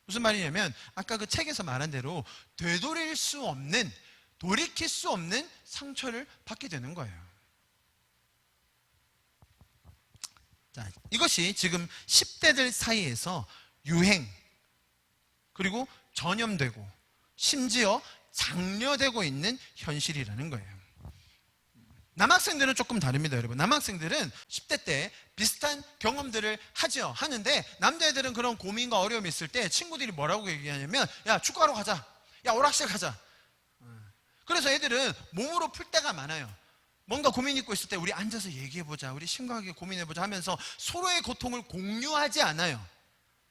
무슨 말이냐면 아까 그 책에서 말한 대로 되돌릴 수 없는, 돌이킬 수 없는 상처를 받게 되는 거예요. 자, 이것이 지금 10대들 사이에서 유행 그리고 전염되고 심지어 장려되고 있는 현실이라는 거예요. 남학생들은 조금 다릅니다, 여러분. 남학생들은 10대 때 비슷한 경험들을 하는데 남자애들은 그런 고민과 어려움이 있을 때 친구들이 뭐라고 얘기하냐면 야 축구하러 가자, 야 오락실 가자, 그래서 애들은 몸으로 풀 때가 많아요. 뭔가 고민 있고 있을 때 우리 앉아서 얘기해보자, 우리 심각하게 고민해보자 하면서 서로의 고통을 공유하지 않아요.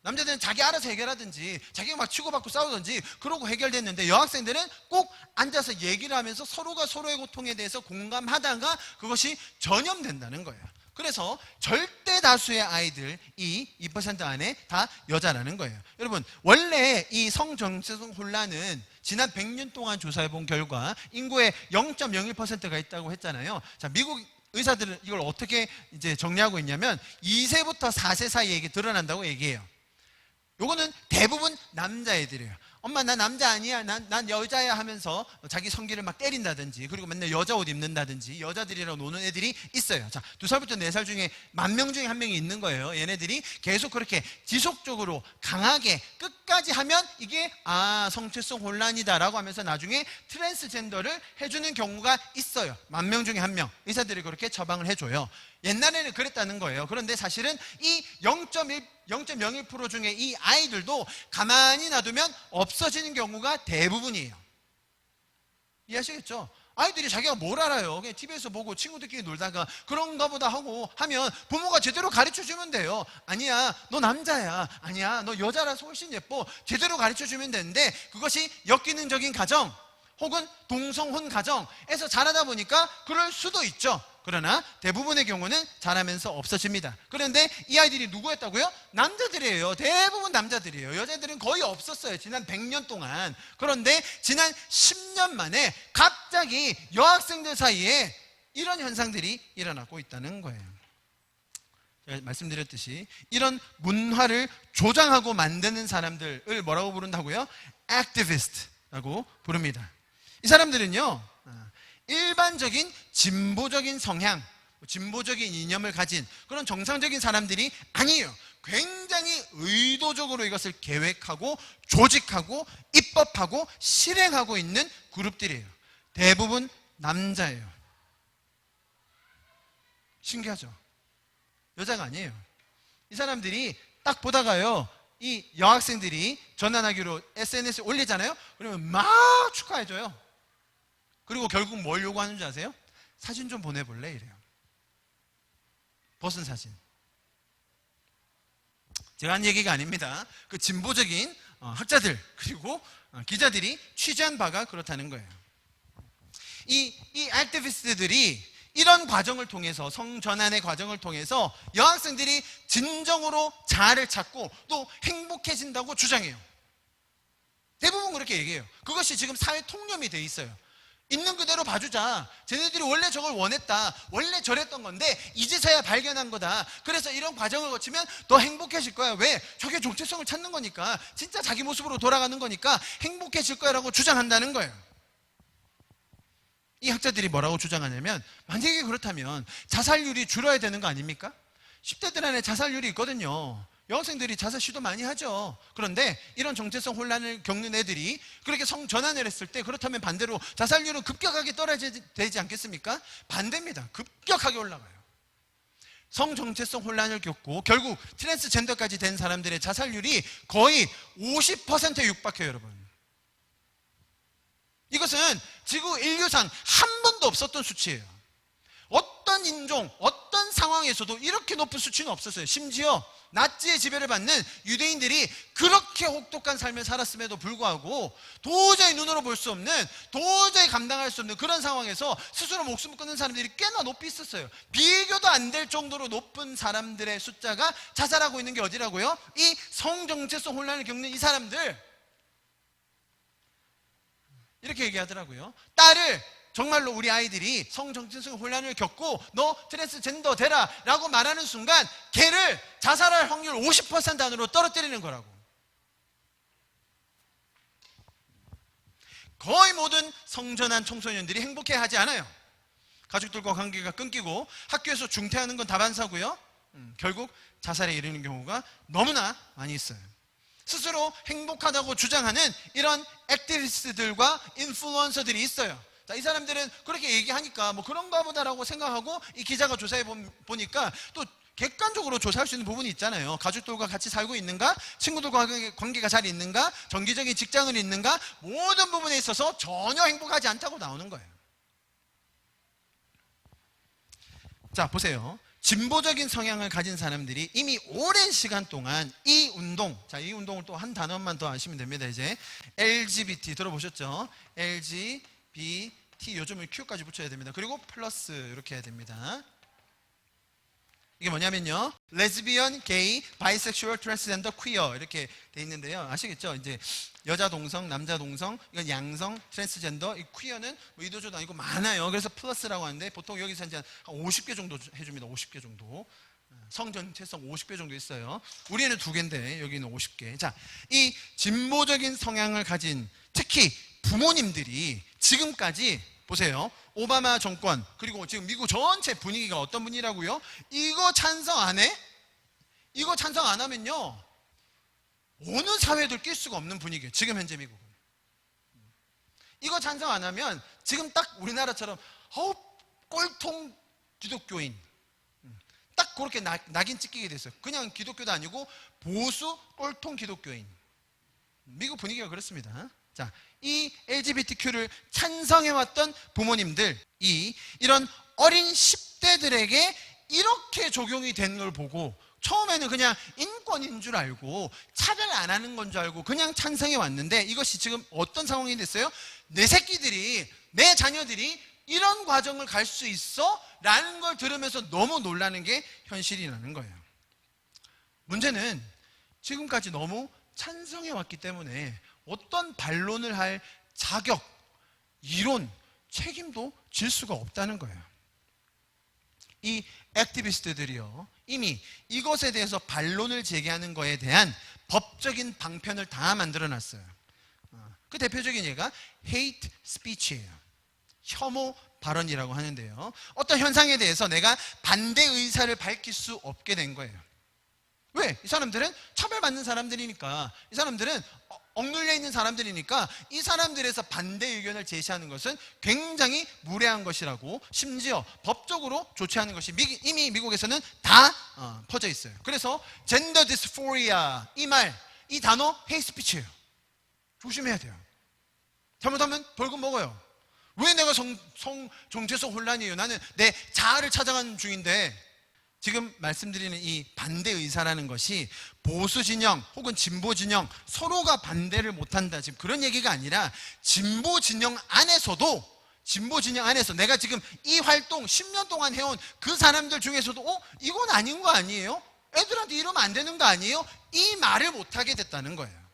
남자들은 자기 알아서 해결하든지 자기가 막 치고받고 싸우든지 그러고 해결됐는데, 여학생들은 꼭 앉아서 얘기를 하면서 서로가 서로의 고통에 대해서 공감하다가 그것이 전염된다는 거예요. 그래서 절대 다수의 아이들, 이 2% 안에 다 여자라는 거예요. 여러분, 원래 이 성정체성 혼란은 지난 100년 동안 조사해 본 결과 인구의 0.01%가 있다고 했잖아요. 자, 미국 의사들은 이걸 어떻게 이제 정리하고 있냐면 2세부터 4세 사이에 이게 드러난다고 얘기해요. 요거는 대부분 남자애들이에요. 엄마 나 남자 아니야, 난 여자야 하면서 자기 성기를 막 때린다든지, 그리고 맨날 여자 옷 입는다든지, 여자들이랑 노는 애들이 있어요. 자, 2살부터 4살 중에 10,000명 중에 1명이 있는 거예요. 얘네들이 계속 그렇게 지속적으로 강하게 끝까지 하면 이게 성체성 혼란이다라고 하면서 나중에 트랜스젠더를 해주는 경우가 있어요. 10,000명 중에 1명. 의사들이 그렇게 처방을 해줘요. 옛날에는 그랬다는 거예요. 그런데 사실은 이 0.01% 중에 이 아이들도 가만히 놔두면 없어지는 경우가 대부분이에요. 이해하시겠죠? 아이들이 자기가 뭘 알아요? 그냥 TV에서 보고 친구들끼리 놀다가 그런가 보다 하고 하면 부모가 제대로 가르쳐주면 돼요. 아니야, 너 남자야. 아니야, 너 여자라서 훨씬 예뻐. 제대로 가르쳐주면 되는데, 그것이 역기능적인 가정 혹은 동성혼 가정에서 자라다 보니까 그럴 수도 있죠. 그러나 대부분의 경우는 자라면서 없어집니다. 그런데 이 아이들이 누구였다고요? 남자들이에요. 대부분 남자들이에요. 여자들은 거의 없었어요, 지난 100년 동안. 그런데 지난 10년 만에 갑자기 여학생들 사이에 이런 현상들이 일어나고 있다는 거예요. 제가 말씀드렸듯이 이런 문화를 조장하고 만드는 사람들을 뭐라고 부른다고요? 액티비스트라고 부릅니다. 이 사람들은요, 일반적인 진보적인 성향, 진보적인 이념을 가진 그런 정상적인 사람들이 아니에요. 굉장히 의도적으로 이것을 계획하고 조직하고 입법하고 실행하고 있는 그룹들이에요. 대부분 남자예요. 신기하죠? 여자가 아니에요. 이 사람들이 딱 보다가요, 이 여학생들이 전환하기로 SNS에 올리잖아요. 그러면 막 축하해줘요. 그리고 결국 뭘 요구하는 줄 아세요? 사진 좀 보내볼래? 이래요. 벗은 사진. 제가 한 얘기가 아닙니다. 그 진보적인 학자들 그리고 기자들이 취재한 바가 그렇다는 거예요. 이 액티비스트들이 이런 과정을 통해서, 성전환의 과정을 통해서 여학생들이 진정으로 자아를 찾고 또 행복해진다고 주장해요. 대부분 그렇게 얘기해요. 그것이 지금 사회 통념이 돼 있어요. 있는 그대로 봐주자. 쟤네들이 원래 저걸 원했다. 원래 저랬던 건데 이제서야 발견한 거다. 그래서 이런 과정을 거치면 더 행복해질 거야. 왜? 저게 정체성을 찾는 거니까. 진짜 자기 모습으로 돌아가는 거니까 행복해질 거야 라고 주장한다는 거예요. 이 학자들이 뭐라고 주장하냐면, 만약에 그렇다면 자살률이 줄어야 되는 거 아닙니까? 10대들 안에 자살률이 있거든요. 여학생들이 자살 시도 많이 하죠. 그런데 이런 정체성 혼란을 겪는 애들이 그렇게 성전환을 했을 때, 그렇다면 반대로 자살률은 급격하게 떨어져야 되지 않겠습니까? 반대입니다. 급격하게 올라가요. 성정체성 혼란을 겪고 결국 트랜스젠더까지 된 사람들의 자살률이 거의 50%에 육박해요, 여러분. 이것은 지구 인류상 한 번도 없었던 수치예요. 어떤 인종, 어떤 상황에서도 이렇게 높은 수치는 없었어요. 심지어 나치의 지배를 받는 유대인들이 그렇게 혹독한 삶을 살았음에도 불구하고 도저히 눈으로 볼 수 없는, 도저히 감당할 수 없는 그런 상황에서 스스로 목숨을 끊는 사람들이 꽤나 높이 있었어요. 비교도 안 될 정도로 높은 사람들의 숫자가 자살하고 있는 게 어디라고요? 이 성정체성 혼란을 겪는 이 사람들. 이렇게 얘기하더라고요. 딸을 정말로 우리 아이들이 성정체성 혼란을 겪고 너 트랜스젠더 되라 라고 말하는 순간 걔를 자살할 확률 50% 안으로 떨어뜨리는 거라고. 거의 모든 성전환 청소년들이 행복해하지 않아요. 가족들과 관계가 끊기고 학교에서 중퇴하는 건 다반사고요. 결국 자살에 이르는 경우가 너무나 많이 있어요. 스스로 행복하다고 주장하는 이런 액티비스트들과 인플루언서들이 있어요. 자, 이 사람들은 그렇게 얘기하니까 뭐 그런가 보다라고 생각하고 이 기자가 조사해 보니까 또 객관적으로 조사할 수 있는 부분이 있잖아요. 가족들과 같이 살고 있는가? 친구들과 관계가 잘 있는가? 정기적인 직장은 있는가? 모든 부분에 있어서 전혀 행복하지 않다고 나오는 거예요. 자, 보세요. 진보적인 성향을 가진 사람들이 이미 오랜 시간 동안 이 운동, 자, 이 운동을 또 한 단어만 더 아시면 됩니다. 이제 LGBT 들어보셨죠? LGBT 요즘은 Q까지 붙여야 됩니다. 그리고 플러스 이렇게 해야 됩니다. 이게 뭐냐면요, 레즈비언, 게이, 바이섹슈얼, 트랜스젠더, 퀴어 이렇게 돼 있는데요. 아시겠죠? 이제 여자 동성, 남자 동성, 이건 양성, 트랜스젠더, 이 퀴어는 뭐 이도저도 아니고 많아요. 그래서 플러스라고 하는데 보통 여기서 이제 한 50개 정도 해줍니다. 50개 정도. 성 전체성 50개 정도 있어요. 우리는 2개인데 여기는 50개. 자, 이 진보적인 성향을 가진 특히 부모님들이 지금까지 보세요. 오바마 정권 그리고 지금 미국 전체 분위기가 어떤 분위기라고요? 이거 찬성 안 해? 이거 찬성 안 하면요, 어느 사회도 낄 수가 없는 분위기예요. 지금 현재 미국은. 이거 찬성 안 하면 지금 딱 우리나라처럼 꼴통 기독교인 딱 그렇게 낙인 찍히게 됐어요. 그냥 기독교도 아니고 보수 꼴통 기독교인. 미국 분위기가 그렇습니다. 자, 이 LGBTQ를 찬성해왔던 부모님들, 이런 어린 10대들에게 이렇게 적용이 된 걸 보고 처음에는 그냥 인권인 줄 알고 차별 안 하는 건 줄 알고 그냥 찬성해 왔는데, 이것이 지금 어떤 상황이 됐어요? 내 새끼들이, 내 자녀들이 이런 과정을 갈 수 있어? 라는 걸 들으면서 너무 놀라는 게 현실이라는 거예요. 문제는 지금까지 너무 찬성해 왔기 때문에 어떤 반론을 할 자격, 이론, 책임도 질 수가 없다는 거예요. 이 액티비스트들이요, 이미 이것에 대해서 반론을 제기하는 것에 대한 법적인 방편을 다 만들어 놨어요. 그 대표적인 예가 hate speech예요. 혐오 발언이라고 하는데요, 어떤 현상에 대해서 내가 반대 의사를 밝힐 수 없게 된 거예요. 왜? 이 사람들은 차별받는 사람들이니까, 이 사람들은 억눌려 있는 사람들이니까 이 사람들에서 반대 의견을 제시하는 것은 굉장히 무례한 것이라고, 심지어 법적으로 좋지 않은 것이 이미 미국에서는 다 퍼져 있어요. 그래서 젠더 디스포리아, 이 단어 헤이스피치예요. 조심해야 돼요. 잘못하면 벌금 먹어요. 왜 내가 정체성 혼란이에요? 나는 내 자아를 찾아가는 중인데. 지금 말씀드리는 이 반대 의사라는 것이 보수 진영 혹은 진보 진영 서로가 반대를 못한다, 지금 그런 얘기가 아니라 진보 진영 안에서도, 진보 진영 안에서 내가 지금 이 활동 10년 동안 해온 그 사람들 중에서도 이건 아닌 거 아니에요? 애들한테 이러면 안 되는 거 아니에요? 이 말을 못하게 됐다는 거예요.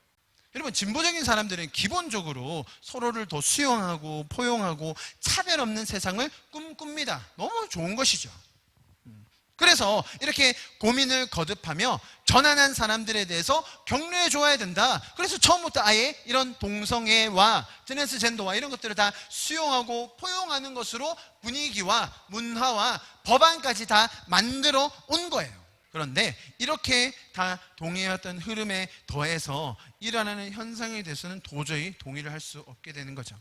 여러분, 진보적인 사람들은 기본적으로 서로를 더 수용하고 포용하고 차별 없는 세상을 꿈꿉니다. 너무 좋은 것이죠. 그래서 이렇게 고민을 거듭하며 전환한 사람들에 대해서 격려해 줘야 된다. 그래서 처음부터 아예 이런 동성애와 트랜스젠더와 이런 것들을 다 수용하고 포용하는 것으로 분위기와 문화와 법안까지 다 만들어 온 거예요. 그런데 이렇게 다 동의했던 흐름에 더해서 일어나는 현상에 대해서는 도저히 동의를 할 수 없게 되는 거죠.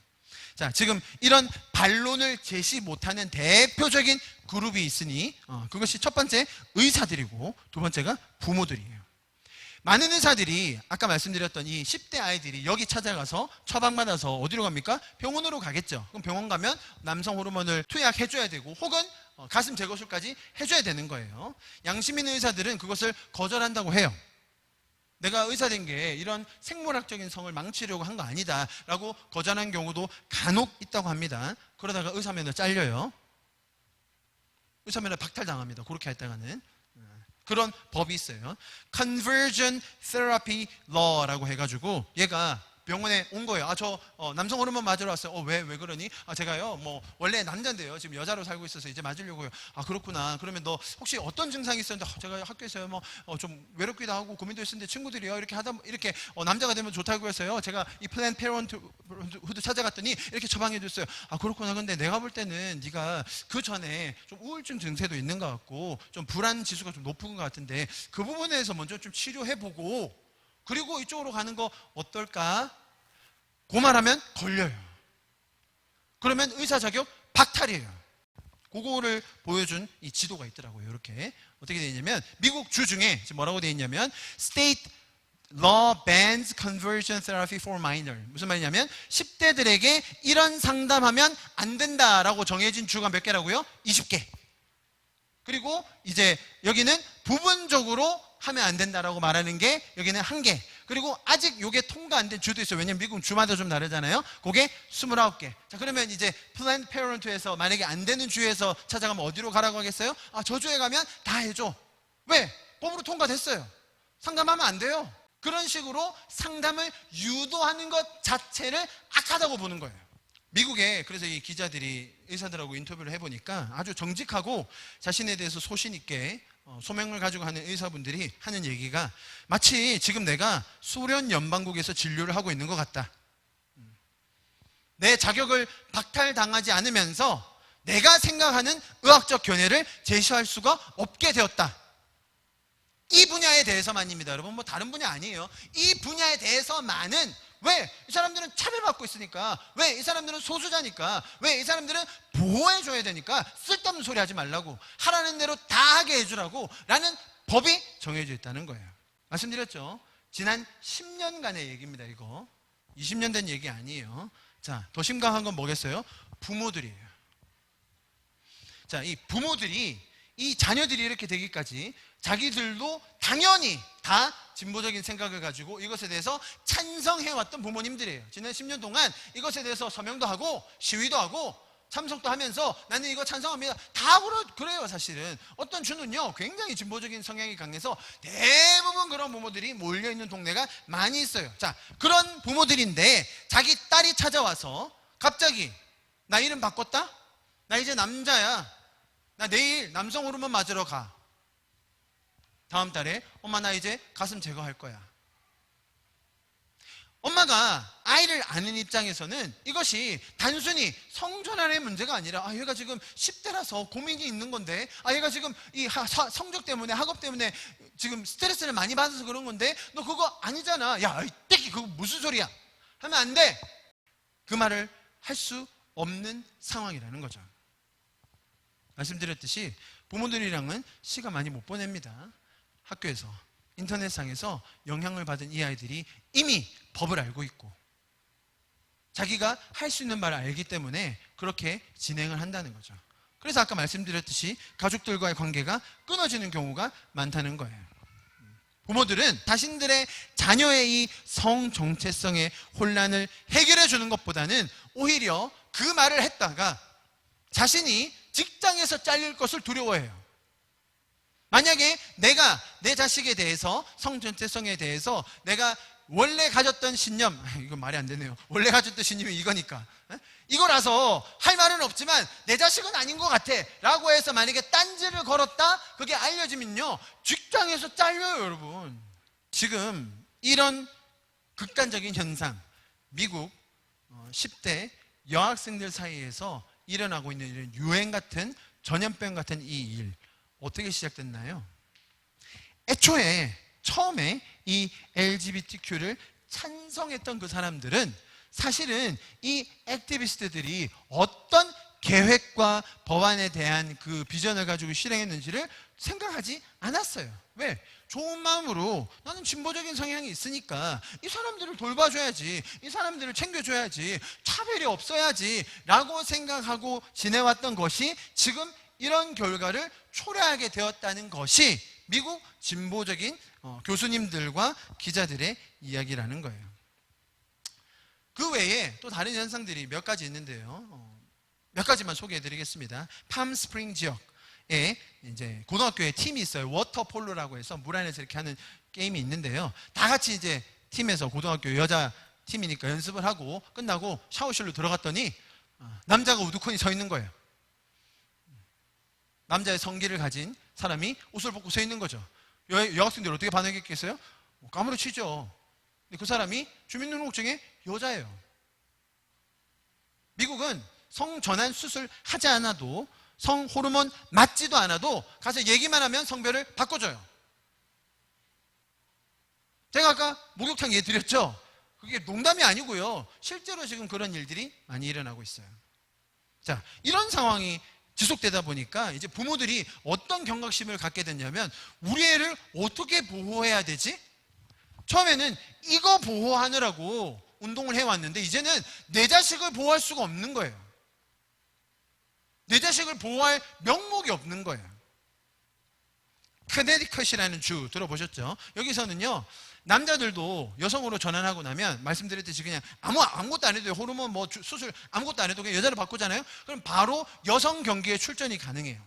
자, 지금 이런 반론을 제시 못하는 대표적인 그룹이 있으니 그것이 첫 번째 의사들이고 두 번째가 부모들이에요. 많은 의사들이 아까 말씀드렸던 이 10대 아이들이 여기 찾아가서 처방받아서 어디로 갑니까? 병원으로 가겠죠. 그럼 병원 가면 남성 호르몬을 투약해줘야 되고 혹은 가슴 제거술까지 해줘야 되는 거예요. 양심 있는 의사들은 그것을 거절한다고 해요. 내가 의사 된 게 이런 생물학적인 성을 망치려고 한 거 아니다 라고 거절한 경우도 간혹 있다고 합니다. 그러다가 의사면허 잘려요. 의사면허 박탈당합니다. 그렇게 했다가는. 그런 법이 있어요. Conversion Therapy Law라고 해가지고 얘가 병원에 온 거예요. 저 남성 호르몬 맞으러 왔어요. 왜 그러니? 제가요 뭐 원래 남자인데요 지금 여자로 살고 있어서 이제 맞으려고요. 그렇구나. 그러면 너 혹시 어떤 증상이 있었는데? 제가 학교에서요 뭐 좀 외롭기도 하고 고민도 있었는데 친구들이요 이렇게 이렇게 남자가 되면 좋다고 해서요 제가 이 플랜 페어런트후드 찾아갔더니 이렇게 처방해 줬어요. 그렇구나. 근데 내가 볼 때는 네가 그 전에 좀 우울증 증세도 있는 것 같고 좀 불안 지수가 좀 높은 것 같은데 그 부분에서 먼저 좀 치료해보고 그리고 이쪽으로 가는 거 어떨까? 그 말하면 걸려요. 그러면 의사 자격 박탈이에요. 그거를 보여준 이 지도가 있더라고요. 이렇게 어떻게 되어 있냐면 미국 주 중에 지금 뭐라고 되어 있냐면 State Law bans conversion therapy for minor. 무슨 말이냐면 10대들에게 이런 상담하면 안 된다라고 정해진 주가 몇 개라고요? 20개. 그리고 이제 여기는 부분적으로 하면 안 된다라고 말하는 게 여기는 1개. 그리고 아직 요게 통과 안 된 주도 있어요. 왜냐면 미국 주마다 좀 다르잖아요. 그게 29개. 자, 그러면 이제 플랜드 페어런트에서 만약에 안 되는 주에서 찾아가면 어디로 가라고 하겠어요? 아, 저 주에 가면 다 해줘. 왜? 법으로 통과됐어요. 상담하면 안 돼요. 그런 식으로 상담을 유도하는 것 자체를 악하다고 보는 거예요. 미국에 그래서 이 기자들이 의사들하고 인터뷰를 해보니까 아주 정직하고 자신에 대해서 소신 있게 소명을 가지고 하는 의사분들이 하는 얘기가 마치 지금 내가 소련 연방국에서 진료를 하고 있는 것 같다. 내 자격을 박탈당하지 않으면서 내가 생각하는 의학적 견해를 제시할 수가 없게 되었다. 이 분야에 대해서만입니다. 여러분, 뭐 다른 분야 아니에요. 이 분야에 대해서만은 왜? 이 사람들은 차별받고 있으니까. 왜? 이 사람들은 소수자니까. 왜? 이 사람들은 보호해줘야 되니까. 쓸데없는 소리 하지 말라고. 하라는 대로 다 하게 해주라고 라는 법이 정해져 있다는 거예요. 말씀드렸죠? 지난 10년간의 얘기입니다. 이거 20년 된 얘기 아니에요. 자, 더 심각한 건 뭐겠어요? 부모들이에요. 자, 이 부모들이 이 자녀들이 이렇게 되기까지 자기들도 당연히 다 진보적인 생각을 가지고 이것에 대해서 찬성해왔던 부모님들이에요. 지난 10년 동안 이것에 대해서 서명도 하고 시위도 하고 참석도 하면서 나는 이거 찬성합니다. 다 그래요. 사실은 어떤 주는요 굉장히 진보적인 성향이 강해서 대부분 그런 부모들이 몰려있는 동네가 많이 있어요. 자, 그런 부모들인데 자기 딸이 찾아와서 갑자기 나 이름 바꿨다? 나 이제 남자야. 나 내일 남성 호르몬 맞으러 가. 다음 달에 엄마 나 이제 가슴 제거할 거야. 엄마가 아이를 아는 입장에서는 이것이 단순히 성전환의 문제가 아니라 얘가 지금 10대라서 고민이 있는 건데 얘가 지금 이 성적 때문에 학업 때문에 지금 스트레스를 많이 받아서 그런 건데 너 그거 아니잖아. 야, 이 떼기 그거 무슨 소리야 하면 안 돼. 그 말을 할 수 없는 상황이라는 거죠. 말씀드렸듯이 부모들이랑은 시간 많이 못 보냅니다. 학교에서 인터넷상에서 영향을 받은 이 아이들이 이미 법을 알고 있고 자기가 할 수 있는 말을 알기 때문에 그렇게 진행을 한다는 거죠. 그래서 아까 말씀드렸듯이 가족들과의 관계가 끊어지는 경우가 많다는 거예요. 부모들은 자신들의 자녀의 이 성정체성의 혼란을 해결해 주는 것보다는 오히려 그 말을 했다가 자신이 직장에서 잘릴 것을 두려워해요. 만약에 내가 내 자식에 대해서 성전체성에 대해서 내가 원래 가졌던 신념, 이건 말이 안 되네요. 원래 가졌던 신념이 이거니까 이거라서 할 말은 없지만 내 자식은 아닌 것 같아 라고 해서 만약에 딴지를 걸었다 그게 알려지면요 직장에서 잘려요. 여러분, 지금 이런 극단적인 현상 미국 10대 여학생들 사이에서 일어나고 있는 이런 유행 같은 전염병 같은 이 일 어떻게 시작됐나요? 애초에 처음에 이 LGBTQ를 찬성했던 그 사람들은 사실은 이 액티비스트들이 어떤 계획과 법안에 대한 그 비전을 가지고 실행했는지를 생각하지 않았어요. 왜? 좋은 마음으로 나는 진보적인 성향이 있으니까 이 사람들을 돌봐줘야지, 이 사람들을 챙겨줘야지, 차별이 없어야지 라고 생각하고 지내왔던 것이 지금 이런 결과를 초래하게 되었다는 것이 미국 진보적인 교수님들과 기자들의 이야기라는 거예요. 그 외에 또 다른 현상들이 몇 가지 있는데요. 몇 가지만 소개해 드리겠습니다. 팜스프링 지역에 이제 고등학교에 팀이 있어요. 워터폴로라고 해서 물 안에서 이렇게 하는 게임이 있는데요. 다 같이 이제 팀에서 고등학교 여자 팀이니까 연습을 하고 끝나고 샤워실로 들어갔더니 남자가 우두커니 서 있는 거예요. 남자의 성기를 가진 사람이 옷을 벗고 서 있는 거죠. 여학생들 어떻게 반응했겠어요? 까무러치죠. 근데 그 사람이 주민등록증에 여자예요. 미국은 성전환 수술 하지 않아도 성호르몬 맞지도 않아도 가서 얘기만 하면 성별을 바꿔줘요. 제가 아까 목욕탕 얘기 드렸죠? 그게 농담이 아니고요. 실제로 지금 그런 일들이 많이 일어나고 있어요. 자, 이런 상황이 지속되다 보니까 이제 부모들이 어떤 경각심을 갖게 됐냐면, 우리 애를 어떻게 보호해야 되지? 처음에는 이거 보호하느라고 운동을 해왔는데 이제는 내 자식을 보호할 수가 없는 거예요. 내 자식을 보호할 명목이 없는 거예요. 커네디컷이라는 주 들어보셨죠? 여기서는요, 남자들도 여성으로 전환하고 나면 말씀드렸듯이 그냥 아무것도 안 해도 돼요. 호르몬 뭐 수술 아무것도 안 해도 그냥 여자로 바꾸잖아요. 그럼 바로 여성 경기에 출전이 가능해요.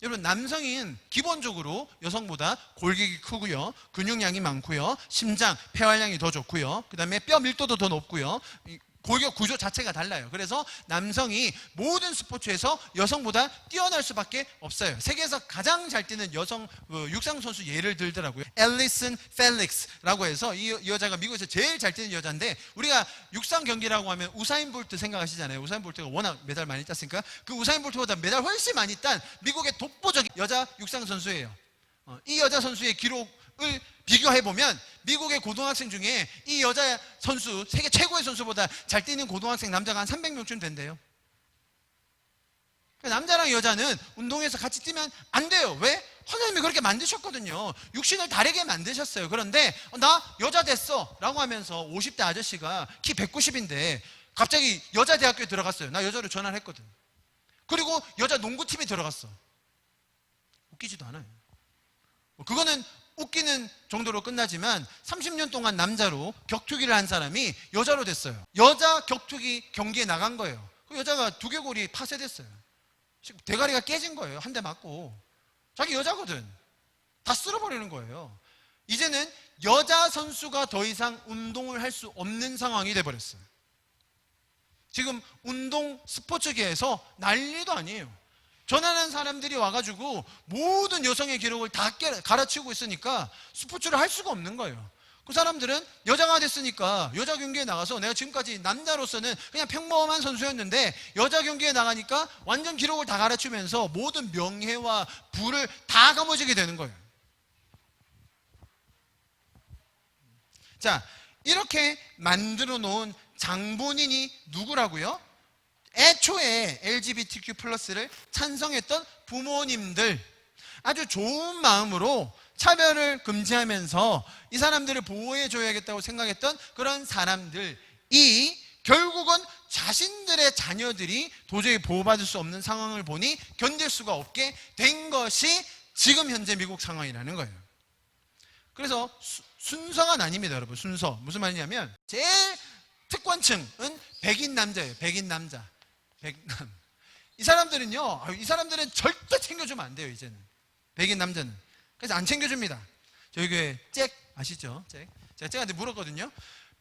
여러분, 남성인 기본적으로 여성보다 골격이 크고요, 근육량이 많고요, 심장, 폐활량이 더 좋고요, 그 다음에 뼈 밀도도 더 높고요, 골격 구조 자체가 달라요. 그래서 남성이 모든 스포츠에서 여성보다 뛰어날 수밖에 없어요. 세계에서 가장 잘 뛰는 여성 육상 선수 예를 들더라고요. 앨리슨 펠릭스라고 해서 이 여자가 미국에서 제일 잘 뛰는 여자인데, 우리가 육상 경기라고 하면 우사인 볼트 생각하시잖아요. 우사인 볼트가 워낙 메달 많이 땄으니까 그 우사인 볼트보다 메달 훨씬 많이 딴 미국의 독보적인 여자 육상 선수예요. 이 여자 선수의 기록을 비교해보면 미국의 고등학생 중에 이 여자 선수, 세계 최고의 선수보다 잘 뛰는 고등학생 남자가 한 300명쯤 된대요. 남자랑 여자는 운동에서 같이 뛰면 안 돼요. 왜? 하나님이 그렇게 만드셨거든요. 육신을 다르게 만드셨어요. 그런데 나 여자 됐어 라고 하면서 50대 아저씨가 키 190인데 갑자기 여자 대학교에 들어갔어요. 나 여자로 전환했거든. 그리고 여자 농구팀에 들어갔어. 웃기지도 않아요. 그거는 웃기는 정도로 끝나지만 30년 동안 남자로 격투기를 한 사람이 여자로 됐어요. 여자 격투기 경기에 나간 거예요. 그 여자가 두개골이 파쇄됐어요. 대가리가 깨진 거예요. 한 대 맞고. 자기 여자거든. 다 쓸어버리는 거예요. 이제는 여자 선수가 더 이상 운동을 할 수 없는 상황이 돼버렸어요. 지금 운동 스포츠계에서 난리도 아니에요. 전하는 사람들이 와가지고 모든 여성의 기록을 다 갈아치우고 있으니까 스포츠를 할 수가 없는 거예요. 그 사람들은 여자가 됐으니까 여자 경기에 나가서, 내가 지금까지 남자로서는 그냥 평범한 선수였는데 여자 경기에 나가니까 완전 기록을 다 갈아치우면서 모든 명예와 부를 다 거머쥐게 되는 거예요. 자, 이렇게 만들어 놓은 장본인이 누구라고요? 애초에 LGBTQ 플러스를 찬성했던 부모님들, 아주 좋은 마음으로 차별을 금지하면서 이 사람들을 보호해줘야겠다고 생각했던 그런 사람들이 결국은 자신들의 자녀들이 도저히 보호받을 수 없는 상황을 보니 견딜 수가 없게 된 것이 지금 현재 미국 상황이라는 거예요. 그래서 순서가 나뉩니다, 여러분. 순서 무슨 말이냐면, 제일 특권층은 백인 남자예요. 백인 남자, 백남. 이 사람들은요, 이 사람들은 절대 챙겨주면 안 돼요. 이제는 백인 남자는. 그래서 안 챙겨줍니다. 저희 교회 잭 아시죠? 제가 잭한테 물었거든요.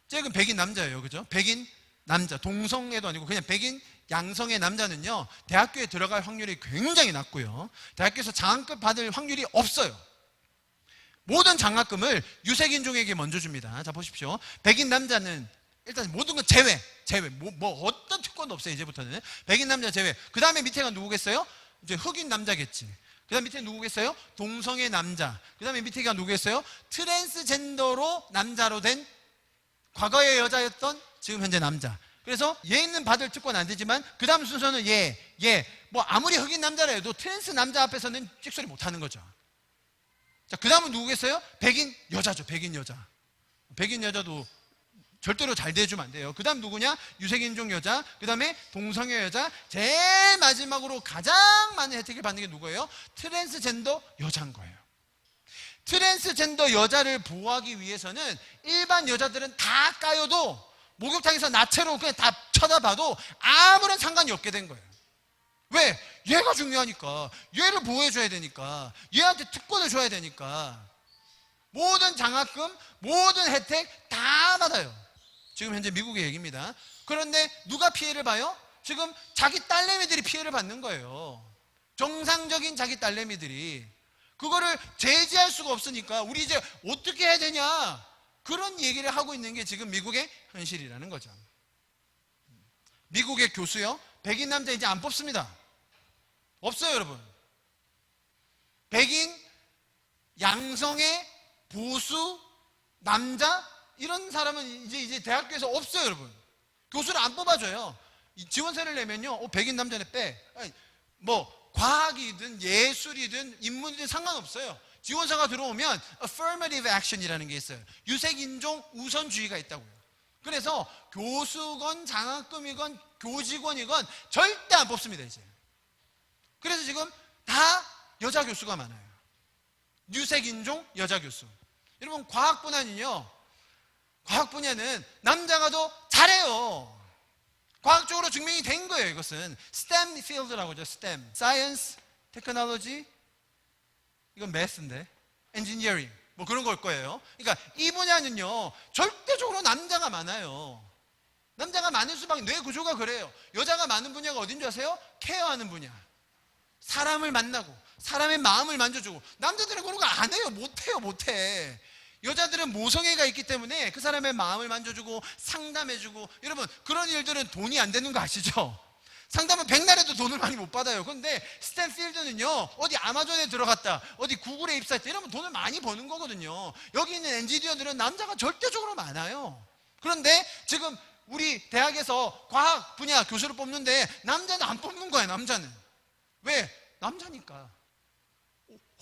잭은 백인 남자예요, 그죠? 백인 남자, 동성애도 아니고 그냥 백인 양성의 남자는요, 대학교에 들어갈 확률이 굉장히 낮고요, 대학교에서 장학금 받을 확률이 없어요. 모든 장학금을 유색인종에게 먼저 줍니다. 자, 보십시오. 백인 남자는 일단 모든 건 제외. 뭐 어떤 특권도 없어요. 이제부터는 백인 남자 제외. 그 다음에 밑에가 누구겠어요? 이제 흑인 남자겠지. 그 다음 밑에 누구겠어요? 동성애 남자. 그 다음에 밑에가 누구겠어요? 트랜스젠더로 남자로 된 과거의 여자였던 지금 현재 남자. 그래서 얘는 받을 특권 안 되지만 그 다음 순서는 뭐 아무리 흑인 남자라 해도 트랜스 남자 앞에서는 찍소리 못 하는 거죠. 자, 그 다음은 누구겠어요? 백인 여자죠. 백인 여자. 백인 여자도 절대로 잘 대해주면 안 돼요. 그 다음 누구냐? 유색인종 여자, 그 다음에 동성애 여자, 제일 마지막으로 가장 많은 혜택을 받는 게 누구예요? 트랜스젠더 여자인 거예요. 트랜스젠더 여자를 보호하기 위해서는 일반 여자들은 다 까여도 목욕탕에서 나체로 그냥 다 쳐다봐도 아무런 상관이 없게 된 거예요. 왜? 얘가 중요하니까. 얘를 보호해줘야 되니까. 얘한테 특권을 줘야 되니까. 모든 장학금, 모든 혜택 다 받아요. 지금 현재 미국의 얘기입니다. 그런데 누가 피해를 봐요? 지금 자기 딸내미들이 피해를 받는 거예요. 정상적인 자기 딸내미들이. 그거를 제지할 수가 없으니까 우리 이제 어떻게 해야 되냐, 그런 얘기를 하고 있는 게 지금 미국의 현실이라는 거죠. 미국의 교수요, 백인 남자 이제 안 뽑습니다. 없어요, 여러분. 백인 양성의 보수 남자 이런 사람은 이제 대학교에서 없어요, 여러분. 교수를 안 뽑아줘요. 지원서를 내면요, 백인 남자네 빼. 아니, 뭐 과학이든 예술이든 인문이든 상관없어요. 지원서가 들어오면 affirmative action이라는 게 있어요. 유색인종 우선주의가 있다고요. 그래서 교수건 장학금이건 교직원이건 절대 안 뽑습니다 이제. 그래서 지금 다 여자 교수가 많아요. 유색인종 여자 교수. 여러분 과학 분야는요, 과학 분야는 남자가 더 잘해요. 과학적으로 증명이 된 거예요. 이것은 STEM field라고 하죠. STEM, Science, Technology, 이건 Math인데, Engineering, 뭐 그런 걸 거예요. 그러니까 이 분야는요 절대적으로 남자가 많아요. 남자가 많은 수밖에, 뇌 구조가 그래요. 여자가 많은 분야가 어딘 줄 아세요? 케어하는 분야. 사람을 만나고 사람의 마음을 만져주고. 남자들은 그런 거 안 해요. 못해. 여자들은 모성애가 있기 때문에 그 사람의 마음을 만져주고 상담해주고. 여러분 그런 일들은 돈이 안 되는 거 아시죠? 상담은 백날에도 돈을 많이 못 받아요. 그런데 스탠 필드는요, 어디 아마존에 들어갔다, 어디 구글에 입사했다 이러면 돈을 많이 버는 거거든요. 여기 있는 엔지니어들은 남자가 절대적으로 많아요. 그런데 지금 우리 대학에서 과학 분야 교수를 뽑는데 남자는 안 뽑는 거예요. 남자는. 왜? 남자니까.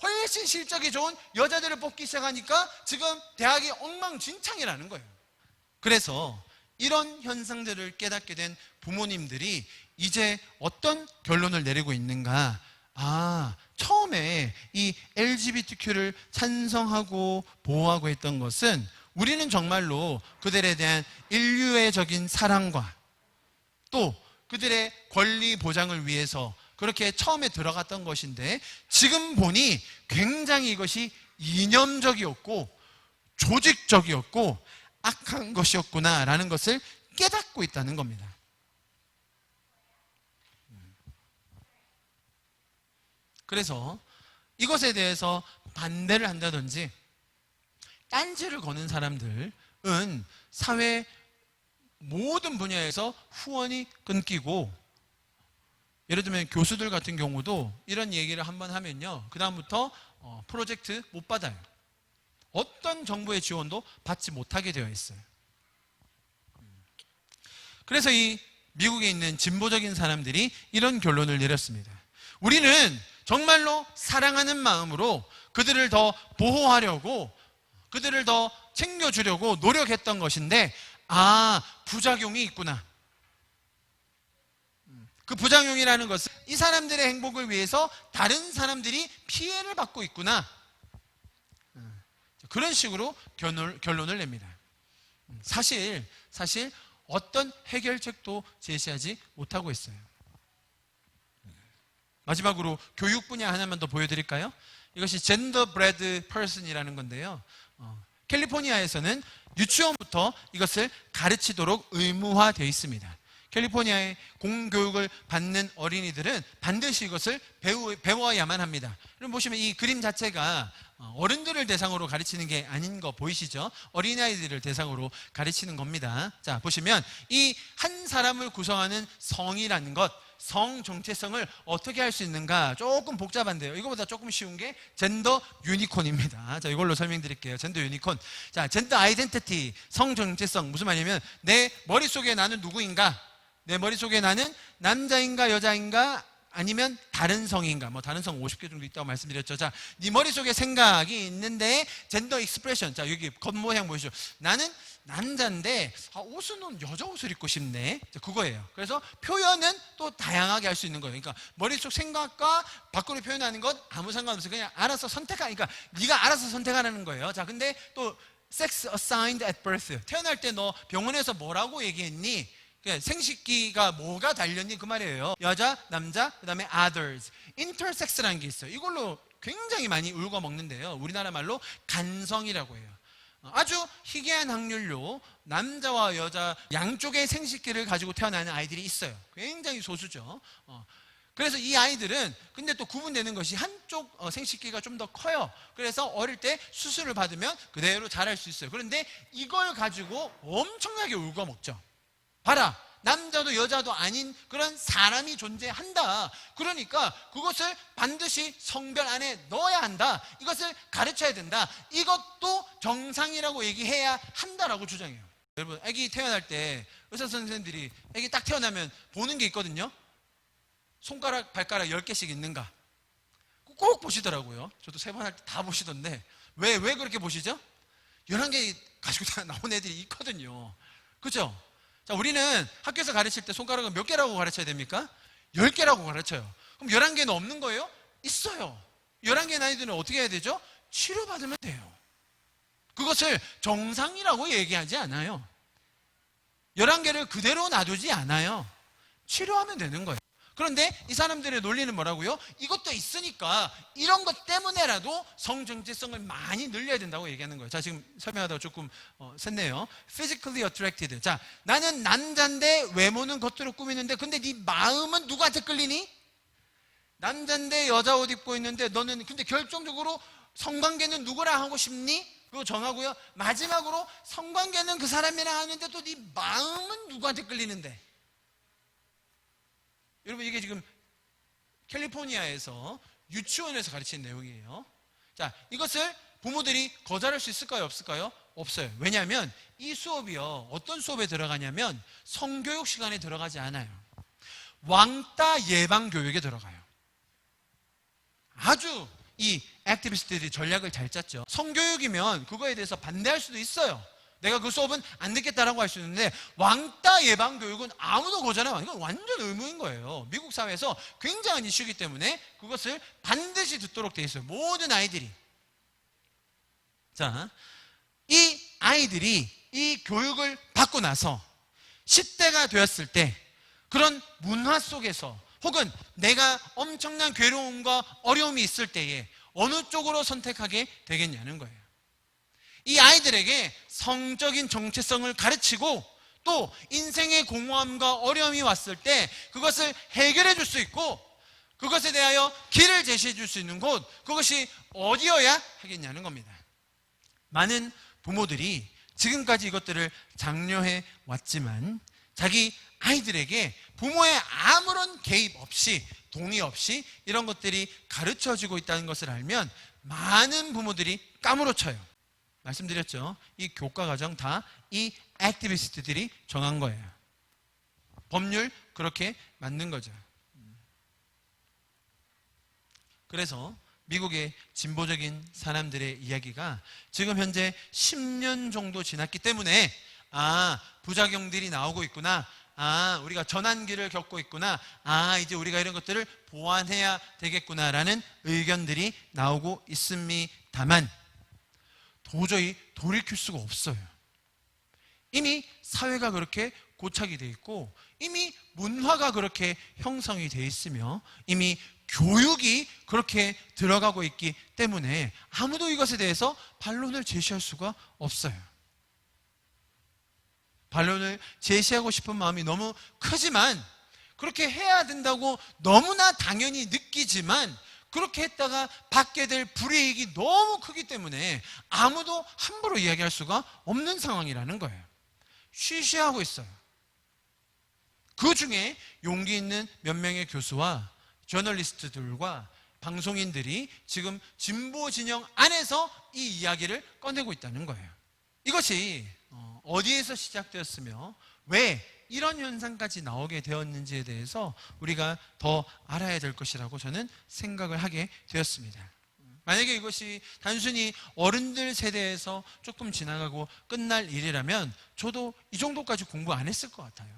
훨씬 실적이 좋은 여자들을 뽑기 시작하니까 지금 대학이 엉망진창이라는 거예요. 그래서 이런 현상들을 깨닫게 된 부모님들이 이제 어떤 결론을 내리고 있는가? 처음에 이 LGBTQ를 찬성하고 보호하고 했던 것은 우리는 정말로 그들에 대한 인류애적인 사랑과 또 그들의 권리 보장을 위해서 그렇게 처음에 들어갔던 것인데, 지금 보니 굉장히 이것이 이념적이었고 조직적이었고 악한 것이었구나라는 것을 깨닫고 있다는 겁니다. 그래서 이것에 대해서 반대를 한다든지 딴지를 거는 사람들은 사회 모든 분야에서 후원이 끊기고, 예를 들면 교수들 같은 경우도 이런 얘기를 한번 하면요, 그 다음부터 프로젝트 못 받아요. 어떤 정부의 지원도 받지 못하게 되어 있어요. 그래서 이 미국에 있는 진보적인 사람들이 이런 결론을 내렸습니다. 우리는 정말로 사랑하는 마음으로 그들을 더 보호하려고, 그들을 더 챙겨주려고 노력했던 것인데, 부작용이 있구나. 그 부작용이라는 것은 이 사람들의 행복을 위해서 다른 사람들이 피해를 받고 있구나. 그런 식으로 결론을 냅니다. 사실 어떤 해결책도 제시하지 못하고 있어요. 마지막으로 교육 분야 하나만 더 보여드릴까요? 이것이 젠더 브레드 퍼슨이라는 건데요, 캘리포니아에서는 유치원부터 이것을 가르치도록 의무화되어 있습니다. 캘리포니아의 공교육을 받는 어린이들은 반드시 이것을 배워야만 합니다. 그럼 보시면 이 그림 자체가 어른들을 대상으로 가르치는 게 아닌 거 보이시죠? 어린아이들을 대상으로 가르치는 겁니다. 자, 보시면 이 한 사람을 구성하는 성이라는 것, 성 정체성을 어떻게 할 수 있는가? 조금 복잡한데요. 이거보다 조금 쉬운 게 젠더 유니콘입니다. 자, 이걸로 설명드릴게요. 젠더 유니콘. 자, 젠더 아이덴티티, 성 정체성. 무슨 말이냐면 내 머릿속에 나는 누구인가? 내 머릿속에 나는 남자인가 여자인가 아니면 다른 성인가, 뭐 다른 성 50개 정도 있다고 말씀드렸죠. 자, 네 머릿속에 생각이 있는데 젠더 익스프레션. 자, 여기 겉모양 보이시죠? 나는 남자인데 옷은 여자 옷을 입고 싶네. 자, 그거예요. 그래서 표현은 또 다양하게 할 수 있는 거예요. 그러니까 머릿속 생각과 밖으로 표현하는 건 아무 상관없어요. 그냥 알아서 선택하니까 네가 알아서 선택하라는 거예요. 자, 근데 또 sex assigned at birth. 태어날 때 너 병원에서 뭐라고 얘기했니? 생식기가 뭐가 달렸니? 그 말이에요. 여자, 남자, 그 다음에 others. intersex라는 게 있어요. 이걸로 굉장히 많이 울고 먹는데요, 우리나라 말로 간성이라고 해요. 아주 희귀한 확률로 남자와 여자 양쪽의 생식기를 가지고 태어나는 아이들이 있어요. 굉장히 소수죠. 그래서 이 아이들은 근데 또 구분되는 것이 한쪽 생식기가 좀 더 커요. 그래서 어릴 때 수술을 받으면 그대로 자랄 수 있어요. 그런데 이걸 가지고 엄청나게 울고 먹죠. 봐라, 남자도 여자도 아닌 그런 사람이 존재한다. 그러니까 그것을 반드시 성별 안에 넣어야 한다. 이것을 가르쳐야 된다. 이것도 정상이라고 얘기해야 한다라고 주장해요. 여러분, 아기 태어날 때 의사 선생님들이 아기 딱 태어나면 보는 게 있거든요. 손가락, 발가락 10개씩 있는가 꼭 보시더라고요. 저도 3번 할 때 다 보시던데 왜 그렇게 보시죠? 11개 가지고 다 나온 애들이 있거든요. 그죠? 자, 우리는 학교에서 가르칠 때 손가락은 몇 개라고 가르쳐야 됩니까? 10개라고 가르쳐요. 그럼 11개는 없는 거예요? 있어요. 11개 아이들은 어떻게 해야 되죠? 치료받으면 돼요. 그것을 정상이라고 얘기하지 않아요. 11개를 그대로 놔두지 않아요. 치료하면 되는 거예요. 그런데 이 사람들의 논리는 뭐라고요? 이것도 있으니까 이런 것 때문에라도 성정체성을 많이 늘려야 된다고 얘기하는 거예요. 자, 지금 설명하다가 조금 샜네요. Physically attracted. 자, 나는 남자인데 외모는 겉으로 꾸미는데 근데 네 마음은 누구한테 끌리니? 남자인데 여자 옷 입고 있는데 너는 근데 결정적으로 성관계는 누구랑 하고 싶니? 그거 정하고요. 마지막으로 성관계는 그 사람이랑 하는데 또 네 마음은 누구한테 끌리는데? 여러분, 이게 지금 캘리포니아에서 유치원에서 가르치는 내용이에요. 자, 이것을 부모들이 거절할 수 있을까요? 없을까요? 없어요. 왜냐하면 이 수업이요, 어떤 수업에 들어가냐면 성교육 시간에 들어가지 않아요. 왕따 예방 교육에 들어가요. 아주 이 액티비스트들이 전략을 잘 짰죠. 성교육이면 그거에 대해서 반대할 수도 있어요. 내가 그 수업은 안 듣겠다라고 할 수 있는데 왕따 예방 교육은 아무도 거절하면 안 돼요. 이건 완전 의무인 거예요. 미국 사회에서 굉장한 이슈이기 때문에 그것을 반드시 듣도록 돼 있어요. 모든 아이들이. 자, 이 아이들이 이 교육을 받고 나서 10대가 되었을 때 그런 문화 속에서 혹은 내가 엄청난 괴로움과 어려움이 있을 때에 어느 쪽으로 선택하게 되겠냐는 거예요. 이 아이들에게 성적인 정체성을 가르치고 또 인생의 공허함과 어려움이 왔을 때 그것을 해결해 줄 수 있고 그것에 대하여 길을 제시해 줄 수 있는 곳, 그것이 어디여야 하겠냐는 겁니다. 많은 부모들이 지금까지 이것들을 장려해 왔지만 자기 아이들에게 부모의 아무런 개입 없이, 동의 없이 이런 것들이 가르쳐지고 있다는 것을 알면 많은 부모들이 까무러쳐요. 말씀드렸죠. 이 교과 과정 다 이 액티비스트들이 정한 거예요. 법률 그렇게 만든 거죠. 그래서 미국의 진보적인 사람들의 이야기가 지금 현재 10년 정도 지났기 때문에 부작용들이 나오고 있구나, 우리가 전환기를 겪고 있구나, 이제 우리가 이런 것들을 보완해야 되겠구나라는 의견들이 나오고 있습니다만 도저히 돌이킬 수가 없어요. 이미 사회가 그렇게 고착이 돼 있고 이미 문화가 그렇게 형성이 돼 있으며 이미 교육이 그렇게 들어가고 있기 때문에 아무도 이것에 대해서 반론을 제시할 수가 없어요. 반론을 제시하고 싶은 마음이 너무 크지만 그렇게 해야 된다고 너무나 당연히 느끼지만 그렇게 했다가 받게 될 불이익이 너무 크기 때문에 아무도 함부로 이야기할 수가 없는 상황이라는 거예요. 쉬쉬하고 있어요. 그 중에 용기 있는 몇 명의 교수와 저널리스트들과 방송인들이 지금 진보 진영 안에서 이 이야기를 꺼내고 있다는 거예요. 이것이 어디에서 시작되었으며 왜 이런 현상까지 나오게 되었는지에 대해서 우리가 더 알아야 될 것이라고 저는 생각을 하게 되었습니다. 만약에 이것이 단순히 어른들 세대에서 조금 지나가고 끝날 일이라면 저도 이 정도까지 공부 안 했을 것 같아요.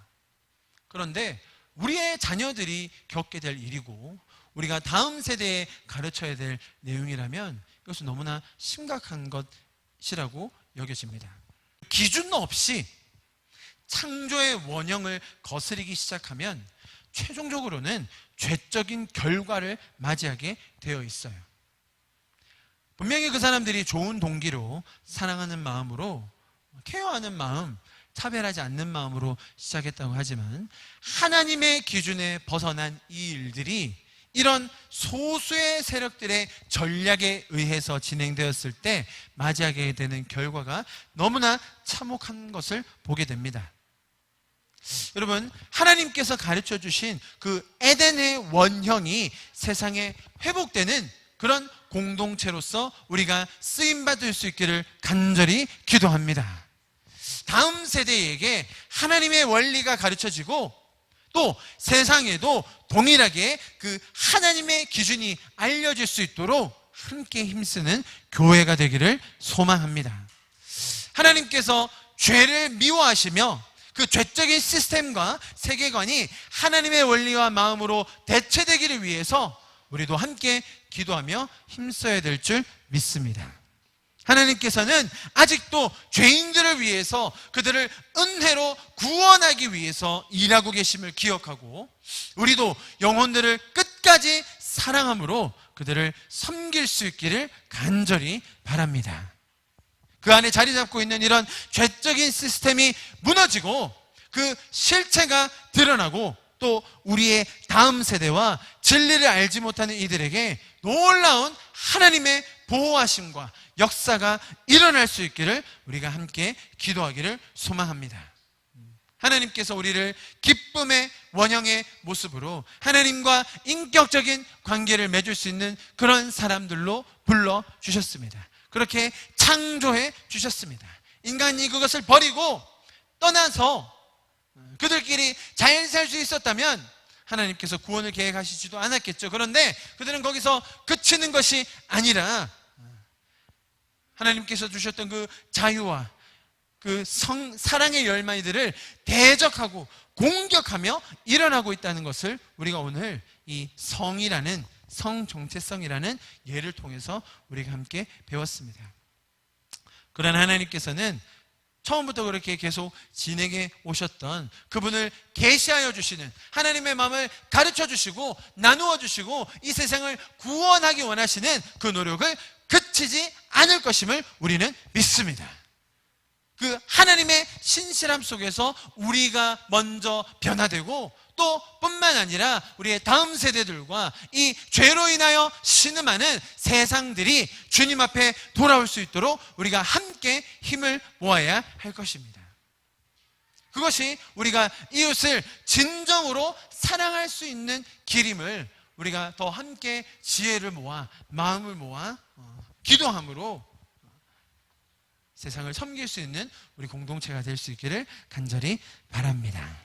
그런데 우리의 자녀들이 겪게 될 일이고 우리가 다음 세대에 가르쳐야 될 내용이라면 이것은 너무나 심각한 것이라고 여겨집니다. 기준 없이 창조의 원형을 거스르기 시작하면 최종적으로는 죄적인 결과를 맞이하게 되어 있어요. 분명히 그 사람들이 좋은 동기로 사랑하는 마음으로 케어하는 마음, 차별하지 않는 마음으로 시작했다고 하지만 하나님의 기준에 벗어난 이 일들이 이런 소수의 세력들의 전략에 의해서 진행되었을 때 맞이하게 되는 결과가 너무나 참혹한 것을 보게 됩니다. 여러분, 하나님께서 가르쳐 주신 그 에덴의 원형이 세상에 회복되는 그런 공동체로서 우리가 쓰임받을 수 있기를 간절히 기도합니다. 다음 세대에게 하나님의 원리가 가르쳐지고 또 세상에도 동일하게 그 하나님의 기준이 알려질 수 있도록 함께 힘쓰는 교회가 되기를 소망합니다. 하나님께서 죄를 미워하시며 그 죄적인 시스템과 세계관이 하나님의 원리와 마음으로 대체되기를 위해서 우리도 함께 기도하며 힘써야 될 줄 믿습니다. 하나님께서는 아직도 죄인들을 위해서 그들을 은혜로 구원하기 위해서 일하고 계심을 기억하고 우리도 영혼들을 끝까지 사랑함으로 그들을 섬길 수 있기를 간절히 바랍니다. 그 안에 자리 잡고 있는 이런 죄적인 시스템이 무너지고 그 실체가 드러나고 또 우리의 다음 세대와 진리를 알지 못하는 이들에게 놀라운 하나님의 보호하심과 역사가 일어날 수 있기를 우리가 함께 기도하기를 소망합니다. 하나님께서 우리를 기쁨의 원형의 모습으로 하나님과 인격적인 관계를 맺을 수 있는 그런 사람들로 불러주셨습니다. 그렇게 창조해 주셨습니다. 인간이 그것을 버리고 떠나서 그들끼리 잘 살 수 있었다면 하나님께서 구원을 계획하시지도 않았겠죠. 그런데 그들은 거기서 그치는 것이 아니라 하나님께서 주셨던 그 자유와 그 사랑의 열마이들을 대적하고 공격하며 일어나고 있다는 것을 우리가 오늘 이 성이라는 성정체성이라는 예를 통해서 우리가 함께 배웠습니다. 그러나 하나님께서는 처음부터 그렇게 계속 진행해 오셨던 그분을 계시하여 주시는 하나님의 마음을 가르쳐 주시고 나누어 주시고 이 세상을 구원하기 원하시는 그 노력을 그치지 않을 것임을 우리는 믿습니다. 그 하나님의 신실함 속에서 우리가 먼저 변화되고 또 뿐만 아니라 우리의 다음 세대들과 이 죄로 인하여 신음하는 세상들이 주님 앞에 돌아올 수 있도록 우리가 함께 힘을 모아야 할 것입니다. 그것이 우리가 이웃을 진정으로 사랑할 수 있는 길임을 우리가 더 함께 지혜를 모아 마음을 모아 기도함으로 세상을 섬길 수 있는 우리 공동체가 될 수 있기를 간절히 바랍니다.